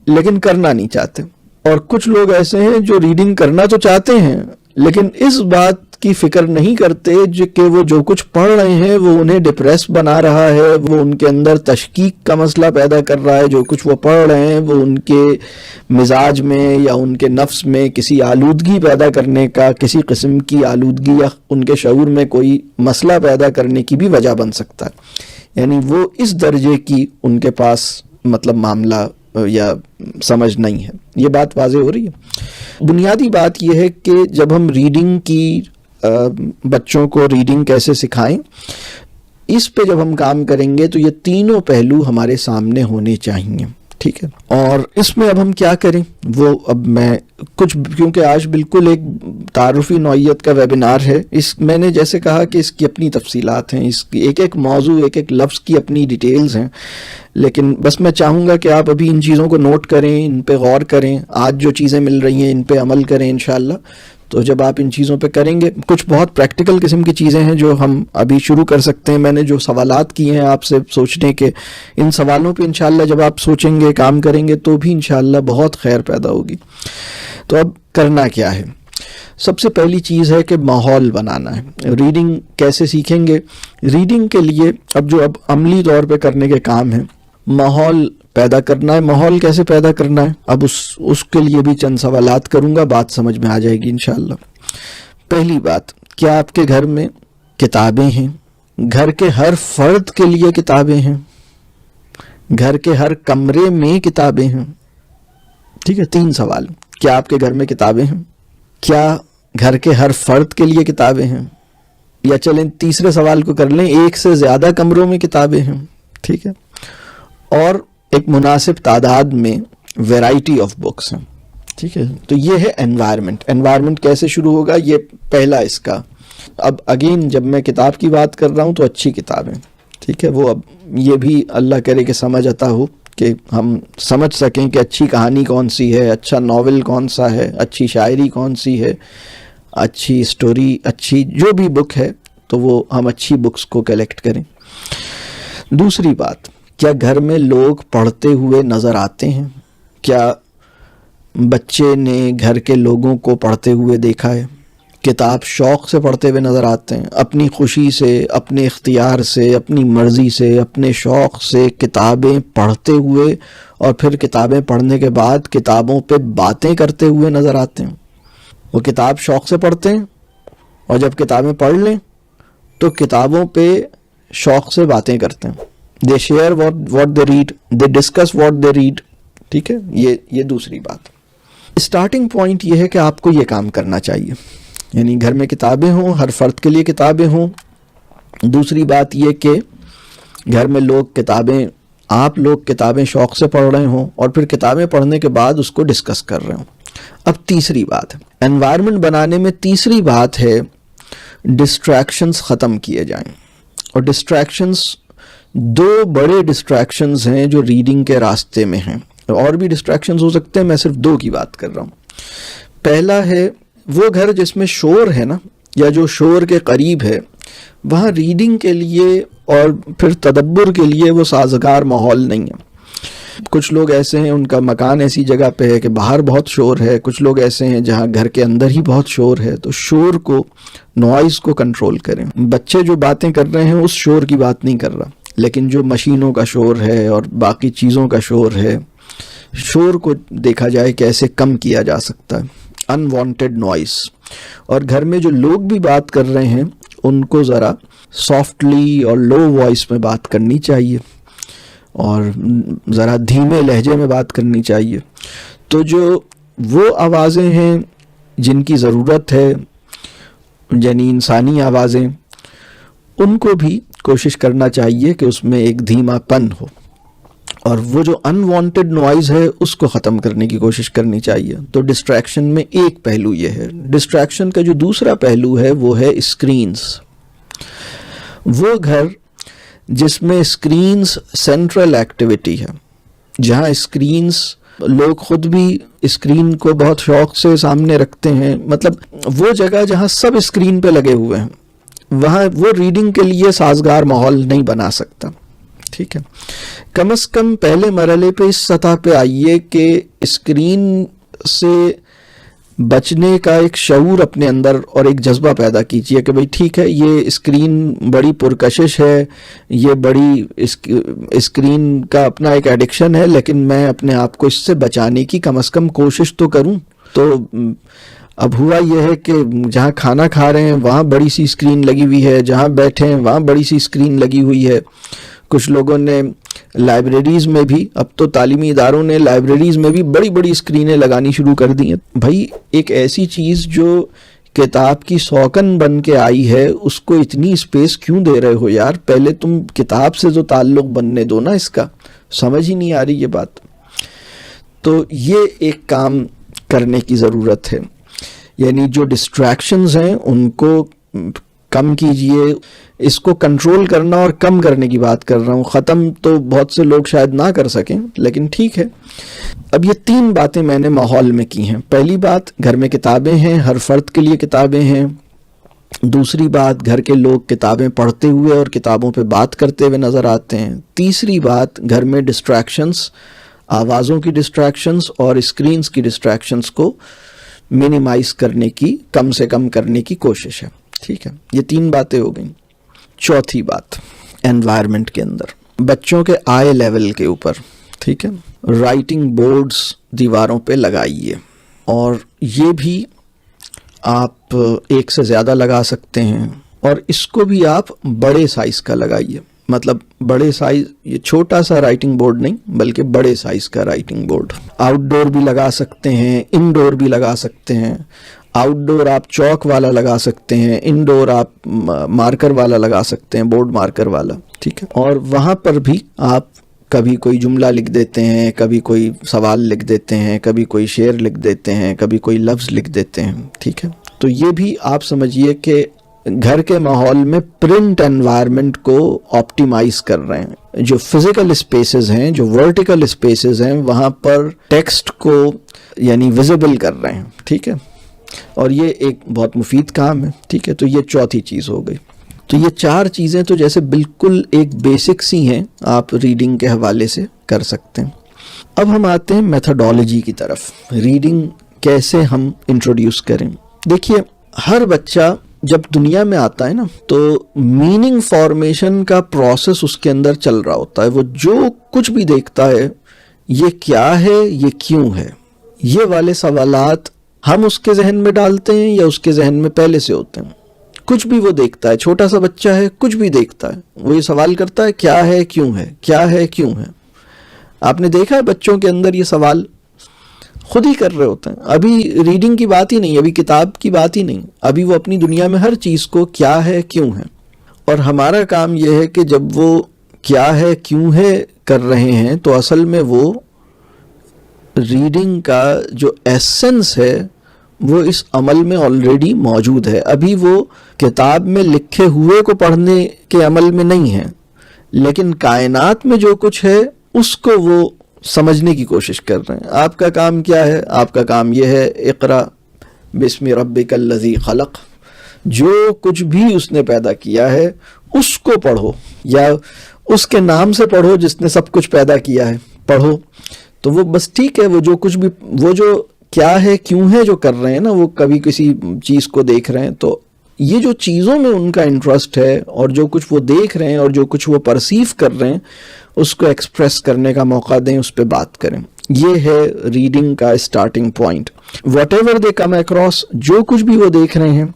لیکن کرنا نہیں چاہتے، اور کچھ لوگ ایسے ہیں جو ریڈنگ کرنا تو چاہتے ہیں لیکن اس بات کی فکر نہیں کرتے کہ وہ جو کچھ پڑھ رہے ہیں وہ انہیں ڈپریس بنا رہا ہے، وہ ان کے اندر تشکیک کا مسئلہ پیدا کر رہا ہے. جو کچھ وہ پڑھ رہے ہیں وہ ان کے مزاج میں یا ان کے نفس میں کسی آلودگی پیدا کرنے کا، کسی قسم کی آلودگی یا ان کے شعور میں کوئی مسئلہ پیدا کرنے کی بھی وجہ بن سکتا ہے. یعنی وہ اس درجے کی ان کے پاس مطلب معاملہ یا سمجھ نہیں ہے. یہ بات واضح ہو رہی ہے. بنیادی بات یہ ہے کہ جب ہم ریڈنگ کی بچوں کو ریڈنگ کیسے سکھائیں، اس پہ جب ہم کام کریں گے تو یہ تینوں پہلو ہمارے سامنے ہونے چاہیے. ٹھیک ہے، اور اس میں اب ہم کیا کریں وہ اب میں کچھ، کیونکہ آج بالکل ایک تعارفی نوعیت کا ویبینار ہے، اس میں نے جیسے کہا کہ اس کی اپنی تفصیلات ہیں، اس کی ایک ایک موضوع، ایک ایک لفظ کی اپنی ڈیٹیلز ہیں، لیکن بس میں چاہوں گا کہ آپ ابھی ان چیزوں کو نوٹ کریں، ان پہ غور کریں، آج جو چیزیں مل رہی ہیں ان پہ عمل کریں انشاءاللہ. تو جب آپ ان چیزوں پہ کریں گے، کچھ بہت پریکٹیکل قسم کی چیزیں ہیں جو ہم ابھی شروع کر سکتے ہیں. میں نے جو سوالات کیے ہیں آپ سے سوچنے کے، ان سوالوں پہ انشاءاللہ جب آپ سوچیں گے، کام کریں گے تو بھی انشاءاللہ بہت خیر پیدا ہوگی. تو اب کرنا کیا ہے؟ سب سے پہلی چیز ہے کہ ماحول بنانا ہے. ریڈنگ کیسے سیکھیں گے؟ ریڈنگ کے لیے اب عملی طور پہ کرنے کے کام ہیں، ماحول پیدا کرنا ہے. ماحول کیسے پیدا کرنا ہے؟ اب اس کے لیے بھی چند سوالات کروں گا، بات سمجھ میں آ جائے گی انشاءاللہ. پہلی بات، کیا آپ کے گھر میں کتابیں ہیں؟ گھر کے ہر فرد کے لیے کتابیں ہیں؟ گھر کے ہر کمرے میں کتابیں ہیں؟ ٹھیک ہے، 3 سوال. کیا آپ کے گھر میں کتابیں ہیں؟ کیا گھر کے ہر فرد کے لیے کتابیں ہیں؟ یا چلیں تیسرے سوال کو کر لیں، ایک سے زیادہ کمروں میں کتابیں ہیں؟ ٹھیک ہے، اور ایک مناسب تعداد میں ویرائٹی آف بکس ہیں. ٹھیک ہے، تو یہ ہے انوائرمنٹ. انوائرمنٹ کیسے شروع ہوگا؟ یہ پہلا اس کا. اب اگین جب میں کتاب کی بات کر رہا ہوں تو اچھی کتابیں، ٹھیک ہے، وہ اب یہ بھی اللہ کرے کہ سمجھ آتا ہو کہ ہم سمجھ سکیں کہ اچھی کہانی کون سی ہے، اچھا ناول کون سا ہے، اچھی شاعری کون سی ہے، اچھی سٹوری، اچھی جو بھی بک ہے تو وہ ہم اچھی بکس کو کلیکٹ کریں. دوسری بات، کیا گھر میں لوگ پڑھتے ہوئے نظر آتے ہیں؟ کیا بچے نے گھر کے لوگوں کو پڑھتے ہوئے دیکھا ہے؟ کتاب شوق سے پڑھتے ہوئے نظر آتے ہیں، اپنی خوشی سے، اپنے اختیار سے، اپنی مرضی سے، اپنے شوق سے کتابیں پڑھتے ہوئے، اور پھر کتابیں پڑھنے کے بعد کتابوں پہ باتیں کرتے ہوئے نظر آتے ہیں. وہ کتاب شوق سے پڑھتے ہیں اور جب کتابیں پڑھ لیں تو کتابوں پہ شوق سے باتیں کرتے ہیں. They share what they read, they discuss what they read. ٹھیک ہے، یہ دوسری بات. اسٹارٹنگ پوائنٹ یہ ہے کہ آپ کو یہ کام کرنا چاہیے. یعنی گھر میں کتابیں ہوں، ہر فرد کے لیے کتابیں ہوں. دوسری بات یہ کہ گھر میں آپ لوگ کتابیں شوق سے پڑھ رہے ہوں اور پھر کتابیں پڑھنے کے بعد اس کو ڈسکس کر رہے ہوں. اب تیسری بات ہے انوائرمنٹ بنانے میں، تیسری بات ہے ڈسٹریکشنز ختم کیے جائیں. اور ڈسٹریکشنز، دو بڑے ڈسٹریکشنز ہیں جو ریڈنگ کے راستے میں ہیں. اور بھی ڈسٹریکشنز ہو سکتے ہیں، میں صرف دو کی بات کر رہا ہوں. پہلا ہے وہ گھر جس میں شور ہے نا، یا جو شور کے قریب ہے، وہاں ریڈنگ کے لیے اور پھر تدبر کے لیے وہ سازگار ماحول نہیں ہے. کچھ لوگ ایسے ہیں ان کا مکان ایسی جگہ پہ ہے کہ باہر بہت شور ہے، کچھ لوگ ایسے ہیں جہاں گھر کے اندر ہی بہت شور ہے. تو شور کو، نوائز کو کنٹرول کریں. بچے جو باتیں کر رہے ہیں اس شور کی بات نہیں کر رہا، لیکن جو مشینوں کا شور ہے اور باقی چیزوں کا شور ہے، شور کو دیکھا جائے کیسے کم کیا جا سکتا ہے. Unwanted noise. اور گھر میں جو لوگ بھی بات کر رہے ہیں ان کو ذرا سافٹلی اور لو وائس میں بات کرنی چاہیے اور ذرا دھیمے لہجے میں بات کرنی چاہیے. تو جو وہ آوازیں ہیں جن کی ضرورت ہے، یعنی انسانی آوازیں، ان کو بھی کوشش کرنا چاہیے کہ اس میں ایک دھیما پن ہو. اور وہ جو انوانٹیڈ نوائز ہے اس کو ختم کرنے کی کوشش کرنی چاہیے. تو ڈسٹریکشن میں ایک پہلو یہ ہے. ڈسٹریکشن کا جو دوسرا پہلو ہے وہ ہے اسکرینز. وہ گھر جس میں اسکرینز سینٹرل ایکٹیویٹی ہے، جہاں اسکرینز، لوگ خود بھی اسکرین کو بہت شوق سے سامنے رکھتے ہیں، مطلب وہ جگہ جہاں سب اسکرین پہ لگے ہوئے ہیں، وہاں وہ ریڈنگ کے لیے سازگار ماحول نہیں بنا سکتا. ٹھیک ہے، کم از کم پہلے مرحلے پہ اس سطح پہ آئیے کہ اسکرین سے بچنے کا ایک شعور اپنے اندر اور ایک جذبہ پیدا کیجیے کہ بھئی ٹھیک ہے، یہ اسکرین بڑی پرکشش ہے، یہ بڑی اسکرین کا اپنا ایک ایڈکشن ہے، لیکن میں اپنے آپ کو اس سے بچانے کی کم از کم کوشش تو کروں. تو اب ہوا یہ ہے کہ جہاں کھانا کھا رہے ہیں وہاں بڑی سی اسکرین لگی ہوئی ہے، جہاں بیٹھے ہیں وہاں بڑی سی اسکرین لگی ہوئی ہے. کچھ لوگوں نے لائبریریز میں بھی، اب تو تعلیمی اداروں نے لائبریریز میں بھی بڑی بڑی اسکرینیں لگانی شروع کر دی ہیں. بھائی ایک ایسی چیز جو کتاب کی سوکن بن کے آئی ہے اس کو اتنی اسپیس کیوں دے رہے ہو یار؟ پہلے تم کتاب سے جو تعلق بننے دو نا. اس کا سمجھ ہی نہیں آ رہی یہ بات. تو یہ ایک کام کرنے کی ضرورت ہے. یعنی جو ڈسٹریکشنز ہیں ان کو کم کیجئے. اس کو کنٹرول کرنا اور کم کرنے کی بات کر رہا ہوں. ختم تو بہت سے لوگ شاید نہ کر سکیں، لیکن ٹھیک ہے. اب یہ تین باتیں میں نے ماحول میں کی ہیں. پہلی بات، گھر میں کتابیں ہیں، ہر فرد کے لیے کتابیں ہیں. دوسری بات، گھر کے لوگ کتابیں پڑھتے ہوئے اور کتابوں پہ بات کرتے ہوئے نظر آتے ہیں. تیسری بات، گھر میں ڈسٹریکشنز، آوازوں کی ڈسٹریکشنز اور اسکرینز کی ڈسٹریکشنز کو منیمائز کرنے کی، کم سے کم کرنے کی کوشش ہے. ٹھیک ہے، یہ تین باتیں ہو گئیں. چوتھی بات، انوائرمنٹ کے اندر بچوں کے آئی لیول کے اوپر، ٹھیک ہے، رائٹنگ بورڈز دیواروں پہ لگائیے. اور یہ بھی آپ ایک سے زیادہ لگا سکتے ہیں، اور اس کو بھی آپ بڑے سائز کا لگائیے. مطلب بڑے سائز، یہ چھوٹا سا رائٹنگ بورڈ نہیں بلکہ بڑے سائز کا رائٹنگ بورڈ. آؤٹ ڈور بھی لگا سکتے ہیں، انڈور بھی لگا سکتے ہیں. آؤٹ ڈور آپ چوک والا لگا سکتے ہیں، انڈور آپ مارکر والا لگا سکتے ہیں، بورڈ مارکر والا. ٹھیک ہے، اور وہاں پر بھی آپ کبھی کوئی جملہ لکھ دیتے ہیں، کبھی کوئی سوال لکھ دیتے ہیں، کبھی کوئی شعر لکھ دیتے ہیں، کبھی کوئی لفظ لکھ دیتے ہیں. ٹھیک ہے، تو یہ بھی آپ سمجھیے کہ گھر کے ماحول میں پرنٹ انوائرمنٹ کو آپٹیمائز کر رہے ہیں. جو فزیکل اسپیسز ہیں، جو ورٹیکل اسپیسز ہیں، وہاں پر ٹیکسٹ کو یعنی ویزیبل کر رہے ہیں. ٹھیک ہے، اور یہ ایک بہت مفید کام ہے. ٹھیک ہے، تو یہ چوتھی چیز ہو گئی. تو یہ چار چیزیں تو جیسے بالکل ایک بیسک سی ہیں، آپ ریڈنگ کے حوالے سے کر سکتے ہیں. اب ہم آتے ہیں میتھڈالوجی کی طرف. ریڈنگ کیسے ہم انٹروڈیوس کریں؟ دیکھیے، ہر بچہ جب دنیا میں آتا ہے نا تو میننگ فارمیشن کا پروسیس اس کے اندر چل رہا ہوتا ہے. وہ جو کچھ بھی دیکھتا ہے، یہ کیا ہے، یہ کیوں ہے، یہ والے سوالات ہم اس کے ذہن میں ڈالتے ہیں یا اس کے ذہن میں پہلے سے ہوتے ہیں. کچھ بھی وہ دیکھتا ہے، چھوٹا سا بچہ ہے، کچھ بھی دیکھتا ہے، وہ یہ سوال کرتا ہے کیا ہے، کیوں ہے، کیا ہے، کیوں ہے. آپ نے دیکھا ہے بچوں کے اندر یہ سوال، خود ہی کر رہے ہوتے ہیں. ابھی ریڈنگ کی بات ہی نہیں, ابھی کتاب کی بات ہی نہیں, ابھی وہ اپنی دنیا میں ہر چیز کو کیا ہے کیوں ہے. اور ہمارا کام یہ ہے کہ جب وہ کیا ہے کیوں ہے کر رہے ہیں تو اصل میں وہ ریڈنگ کا جو ایسنس ہے وہ اس عمل میں آلریڈی موجود ہے. ابھی وہ کتاب میں لکھے ہوئے کو پڑھنے کے عمل میں نہیں ہے, لیکن کائنات میں جو کچھ ہے اس کو وہ سمجھنے کی کوشش کر رہے ہیں. آپ کا کام کیا ہے؟ آپ کا کام یہ ہے اقرا بسم ربک الذی خلق, جو کچھ بھی اس نے پیدا کیا ہے اس کو پڑھو, یا اس کے نام سے پڑھو جس نے سب کچھ پیدا کیا ہے پڑھو. تو وہ بس ٹھیک ہے, وہ جو کچھ بھی, وہ جو کیا ہے کیوں ہے جو کر رہے ہیں نا, وہ کبھی کسی چیز کو دیکھ رہے ہیں تو یہ جو چیزوں میں ان کا انٹرسٹ ہے اور جو کچھ وہ دیکھ رہے ہیں اور جو کچھ وہ پرسیو کر رہے ہیں اس کو ایکسپریس کرنے کا موقع دیں, اس پہ بات کریں. یہ ہے ریڈنگ کا starting point. What ever they come across, جو کچھ بھی وہ دیکھ رہے ہیں,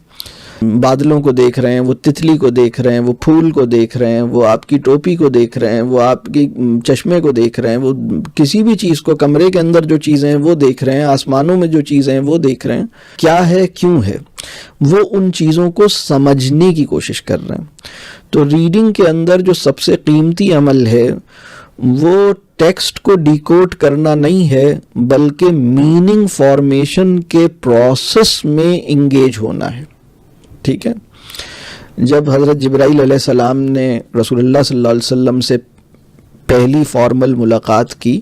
بادلوں کو دیکھ رہے ہیں, وہ تتلی کو دیکھ رہے ہیں, وہ پھول کو دیکھ رہے ہیں, وہ آپ کی ٹوپی کو دیکھ رہے ہیں, وہ آپ کی چشمے کو دیکھ رہے ہیں, وہ کسی بھی چیز کو, کمرے کے اندر جو چیزیں ہیں وہ دیکھ رہے ہیں, آسمانوں میں جو چیزیں ہیں وہ دیکھ رہے ہیں, کیا ہے کیوں ہے, وہ ان چیزوں کو سمجھنے کی کوشش کر رہے ہیں. تو ریڈنگ کے اندر جو سب سے قیمتی عمل ہے وہ ٹیکسٹ کو ڈیکوڈ کرنا نہیں ہے, بلکہ میننگ فارمیشن کے پروسیس میں انگیج ہونا ہے. ٹھیک ہے. جب حضرت جبرائیل علیہ السلام نے رسول اللہ صلی اللہ علیہ وسلم سے پہلی فارمل ملاقات کی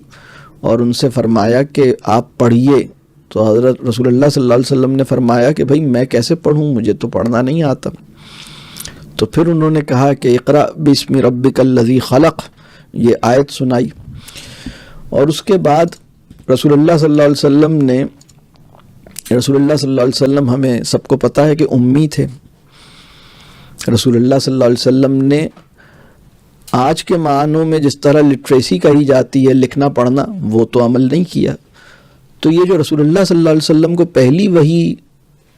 اور ان سے فرمایا کہ آپ پڑھیے, تو حضرت رسول اللہ صلی اللہ علیہ وسلم نے فرمایا کہ بھائی میں کیسے پڑھوں, مجھے تو پڑھنا نہیں آتا. تو پھر انہوں نے کہا کہ اقرا بسم ربک الذی خلق, یہ آیت سنائی. اور اس کے بعد رسول اللہ صلی اللہ علیہ وسلم نے, رسول اللہ صلی اللہ علیہ وسلم ہمیں سب کو پتہ ہے کہ امی تھے. رسول اللہ صلی اللہ علیہ وسلم نے آج کے معنوں میں جس طرح لٹریسی کہی جاتی ہے, لکھنا پڑھنا, وہ تو عمل نہیں کیا. تو یہ جو رسول اللہ صلی اللہ علیہ وسلم کو پہلی وحی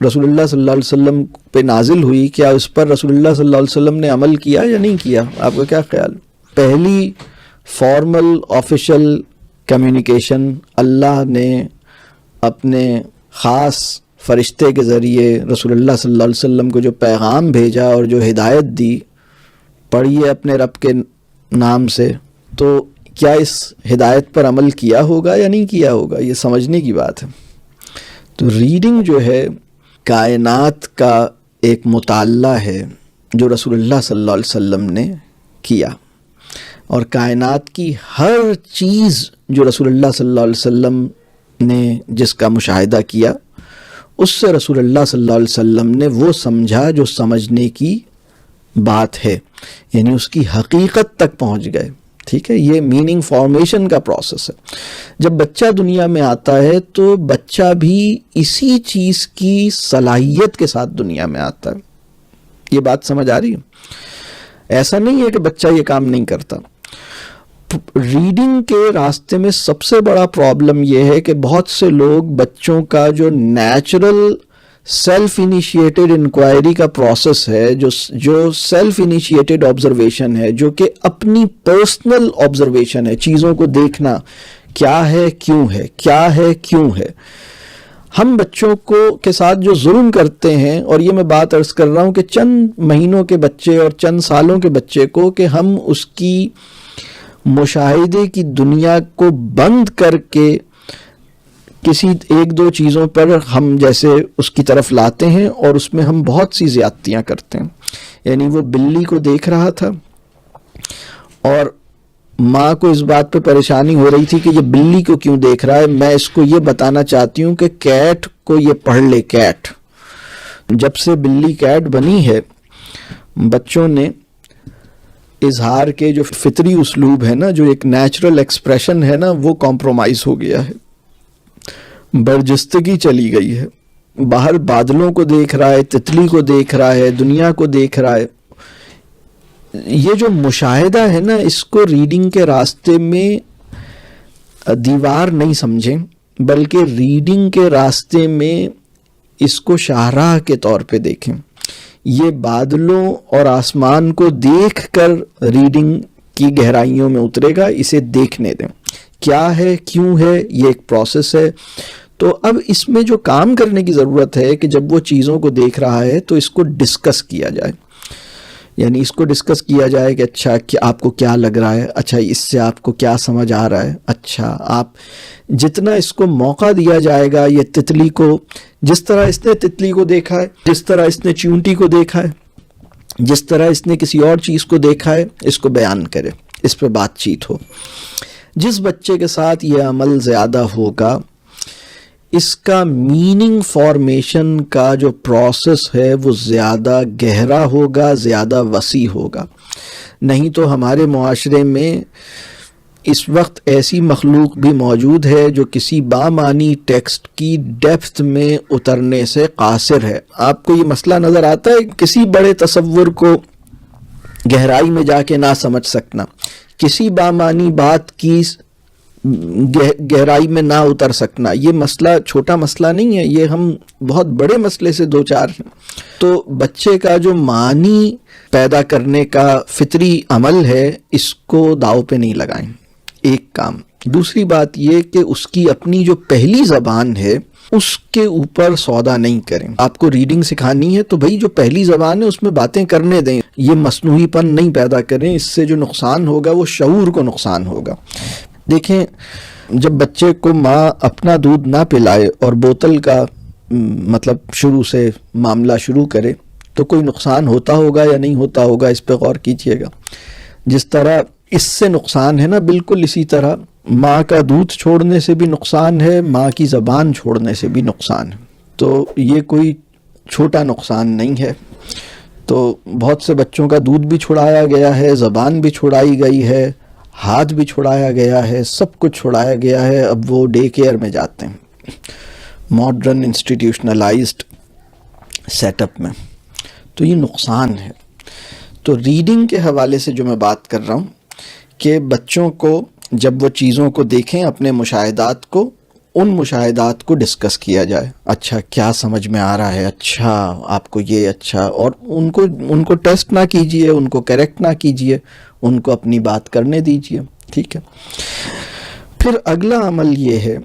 رسول اللہ صلی اللہ علیہ وسلم پہ نازل ہوئی, کیا اس پر رسول اللہ صلی اللہ علیہ وسلم نے عمل کیا یا نہیں کیا؟ آپ کا کیا خیال؟ پہلی فارمل آفیشل کمیونیکیشن اللہ نے اپنے خاص فرشتے کے ذریعے رسول اللہ صلی اللہ علیہ وسلم کو جو پیغام بھیجا اور جو ہدایت دی, پڑھیے اپنے رب کے نام سے, تو کیا اس ہدایت پر عمل کیا ہوگا یا نہیں کیا ہوگا؟ یہ سمجھنے کی بات ہے. تو ریڈنگ جو ہے کائنات کا ایک مطالعہ ہے جو رسول اللہ صلی اللہ علیہ وسلم نے کیا, اور کائنات کی ہر چیز جو رسول اللہ صلی اللہ علیہ وسلم نے جس کا مشاہدہ کیا, اس سے رسول اللہ صلی اللہ علیہ وسلم نے وہ سمجھا جو سمجھنے کی بات ہے, یعنی اس کی حقیقت تک پہنچ گئے. ٹھیک ہے. یہ میننگ فارمیشن کا پروسیس ہے. جب بچہ دنیا میں آتا ہے تو بچہ بھی اسی چیز کی صلاحیت کے ساتھ دنیا میں آتا ہے. یہ بات سمجھ آ رہی ہے؟ ایسا نہیں ہے کہ بچہ یہ کام نہیں کرتا. ریڈنگ کے راستے میں سب سے بڑا پرابلم یہ ہے کہ بہت سے لوگ بچوں کا جو نیچرل سیلف انیشیٹڈ انکوائری کا پروسیس ہے, جو سیلف انیشیٹڈ آبزرویشن ہے, جو کہ اپنی پرسنل آبزرویشن ہے, چیزوں کو دیکھنا, کیا ہے کیوں ہے, کیا ہے کیوں ہے. ہم بچوں کے ساتھ جو ظلم کرتے ہیں, اور یہ میں بات عرض کر رہا ہوں کہ چند مہینوں کے بچے اور چند سالوں کے بچے کو, کہ ہم اس کی مشاہدے کی دنیا کو بند کر کے کسی ایک دو چیزوں پر ہم جیسے اس کی طرف لاتے ہیں اور اس میں ہم بہت سی زیادتیاں کرتے ہیں. یعنی وہ بلی کو دیکھ رہا تھا اور ماں کو اس بات پہ پریشانی ہو رہی تھی کہ یہ بلی کو کیوں دیکھ رہا ہے, میں اس کو یہ بتانا چاہتی ہوں کہ کیٹ کو یہ پڑھ لے. کیٹ, جب سے بلی کیٹ بنی ہے, بچوں نے اظہار کے جو فطری اسلوب ہے نا, جو ایک نیچرل ایکسپریشن ہے نا, وہ کمپرومائز ہو گیا ہے, برجستگی چلی گئی ہے. باہر بادلوں کو دیکھ رہا ہے, تتلی کو دیکھ رہا ہے, دنیا کو دیکھ رہا ہے. یہ جو مشاہدہ ہے نا, اس کو ریڈنگ کے راستے میں دیوار نہیں سمجھیں, بلکہ ریڈنگ کے راستے میں اس کو شاہراہ کے طور پہ دیکھیں. یہ بادلوں اور آسمان کو دیکھ کر ریڈنگ کی گہرائیوں میں اترے گا, اسے دیکھنے دیں. کیا ہے کیوں ہے, یہ ایک پروسیس ہے. تو اب اس میں جو کام کرنے کی ضرورت ہے کہ جب وہ چیزوں کو دیکھ رہا ہے تو اس کو ڈسکس کیا جائے، یعنی اس کو ڈسکس کیا جائے کہ اچھا کہ آپ کو کیا لگ رہا ہے، اچھا اس سے آپ کو کیا سمجھ آ رہا ہے، اچھا آپ جتنا اس کو موقع دیا جائے گا یہ تتلی کو، جس طرح اس نے تتلی کو دیکھا ہے، جس طرح اس نے چیونٹی کو دیکھا ہے، جس طرح اس نے کسی اور چیز کو دیکھا ہے، اس کو بیان کرے، اس پہ بات چیت ہو۔ جس بچے کے ساتھ یہ عمل زیادہ ہوگا اس کا میننگ فارمیشن کا جو پروسیس ہے وہ زیادہ گہرا ہوگا، زیادہ وسیع ہوگا۔ نہیں تو ہمارے معاشرے میں اس وقت ایسی مخلوق بھی موجود ہے جو کسی بامعنی ٹیکسٹ کی ڈیپتھ میں اترنے سے قاصر ہے۔ آپ کو یہ مسئلہ نظر آتا ہے کسی بڑے تصور کو گہرائی میں جا کے نہ سمجھ سکنا، کسی بامعنی بات کی گہرائی میں نہ اتر سکنا، یہ مسئلہ چھوٹا مسئلہ نہیں ہے، یہ ہم بہت بڑے مسئلے سے دو چار ہیں۔ تو بچے کا جو معنی پیدا کرنے کا فطری عمل ہے اس کو داؤ پہ نہیں لگائیں، ایک کام۔ دوسری بات یہ کہ اس کی اپنی جو پہلی زبان ہے اس کے اوپر سودا نہیں کریں۔ آپ کو ریڈنگ سکھانی ہے تو بھائی جو پہلی زبان ہے اس میں باتیں کرنے دیں، یہ مصنوعی پن نہیں پیدا کریں، اس سے جو نقصان ہوگا وہ شعور کو نقصان ہوگا۔ دیکھیں جب بچے کو ماں اپنا دودھ نہ پلائے اور بوتل کا مطلب شروع سے معاملہ شروع کرے تو کوئی نقصان ہوتا ہوگا یا نہیں ہوتا ہوگا، اس پہ غور کیجئے گا۔ جس طرح اس سے نقصان ہے نا، بالکل اسی طرح ماں کا دودھ چھوڑنے سے بھی نقصان ہے، ماں کی زبان چھوڑنے سے بھی نقصان ہے۔ تو یہ کوئی چھوٹا نقصان نہیں ہے۔ تو بہت سے بچوں کا دودھ بھی چھڑایا گیا ہے، زبان بھی چھڑائی گئی ہے، ہاتھ بھی چھڑایا گیا ہے، سب کچھ چھڑایا گیا ہے۔ اب وہ ڈے کیئر میں جاتے ہیں، ماڈرن انسٹیٹیوشنلائزڈ سیٹ اپ میں۔ تو یہ نقصان ہے۔ تو ریڈنگ کے حوالے سے جو میں بات کر رہا ہوں کہ بچوں کو جب وہ چیزوں کو دیکھیں، اپنے مشاہدات کو، ان مشاہدات کو ڈسکس کیا جائے، اچھا کیا سمجھ میں آ رہا ہے، اچھا آپ کو یہ، اچھا، اور ان کو ٹیسٹ نہ کیجئے، ان کو کریکٹ نہ کیجئے، ان کو اپنی بات کرنے دیجئے، ٹھیک ہے۔ پھر اگلا عمل یہ ہے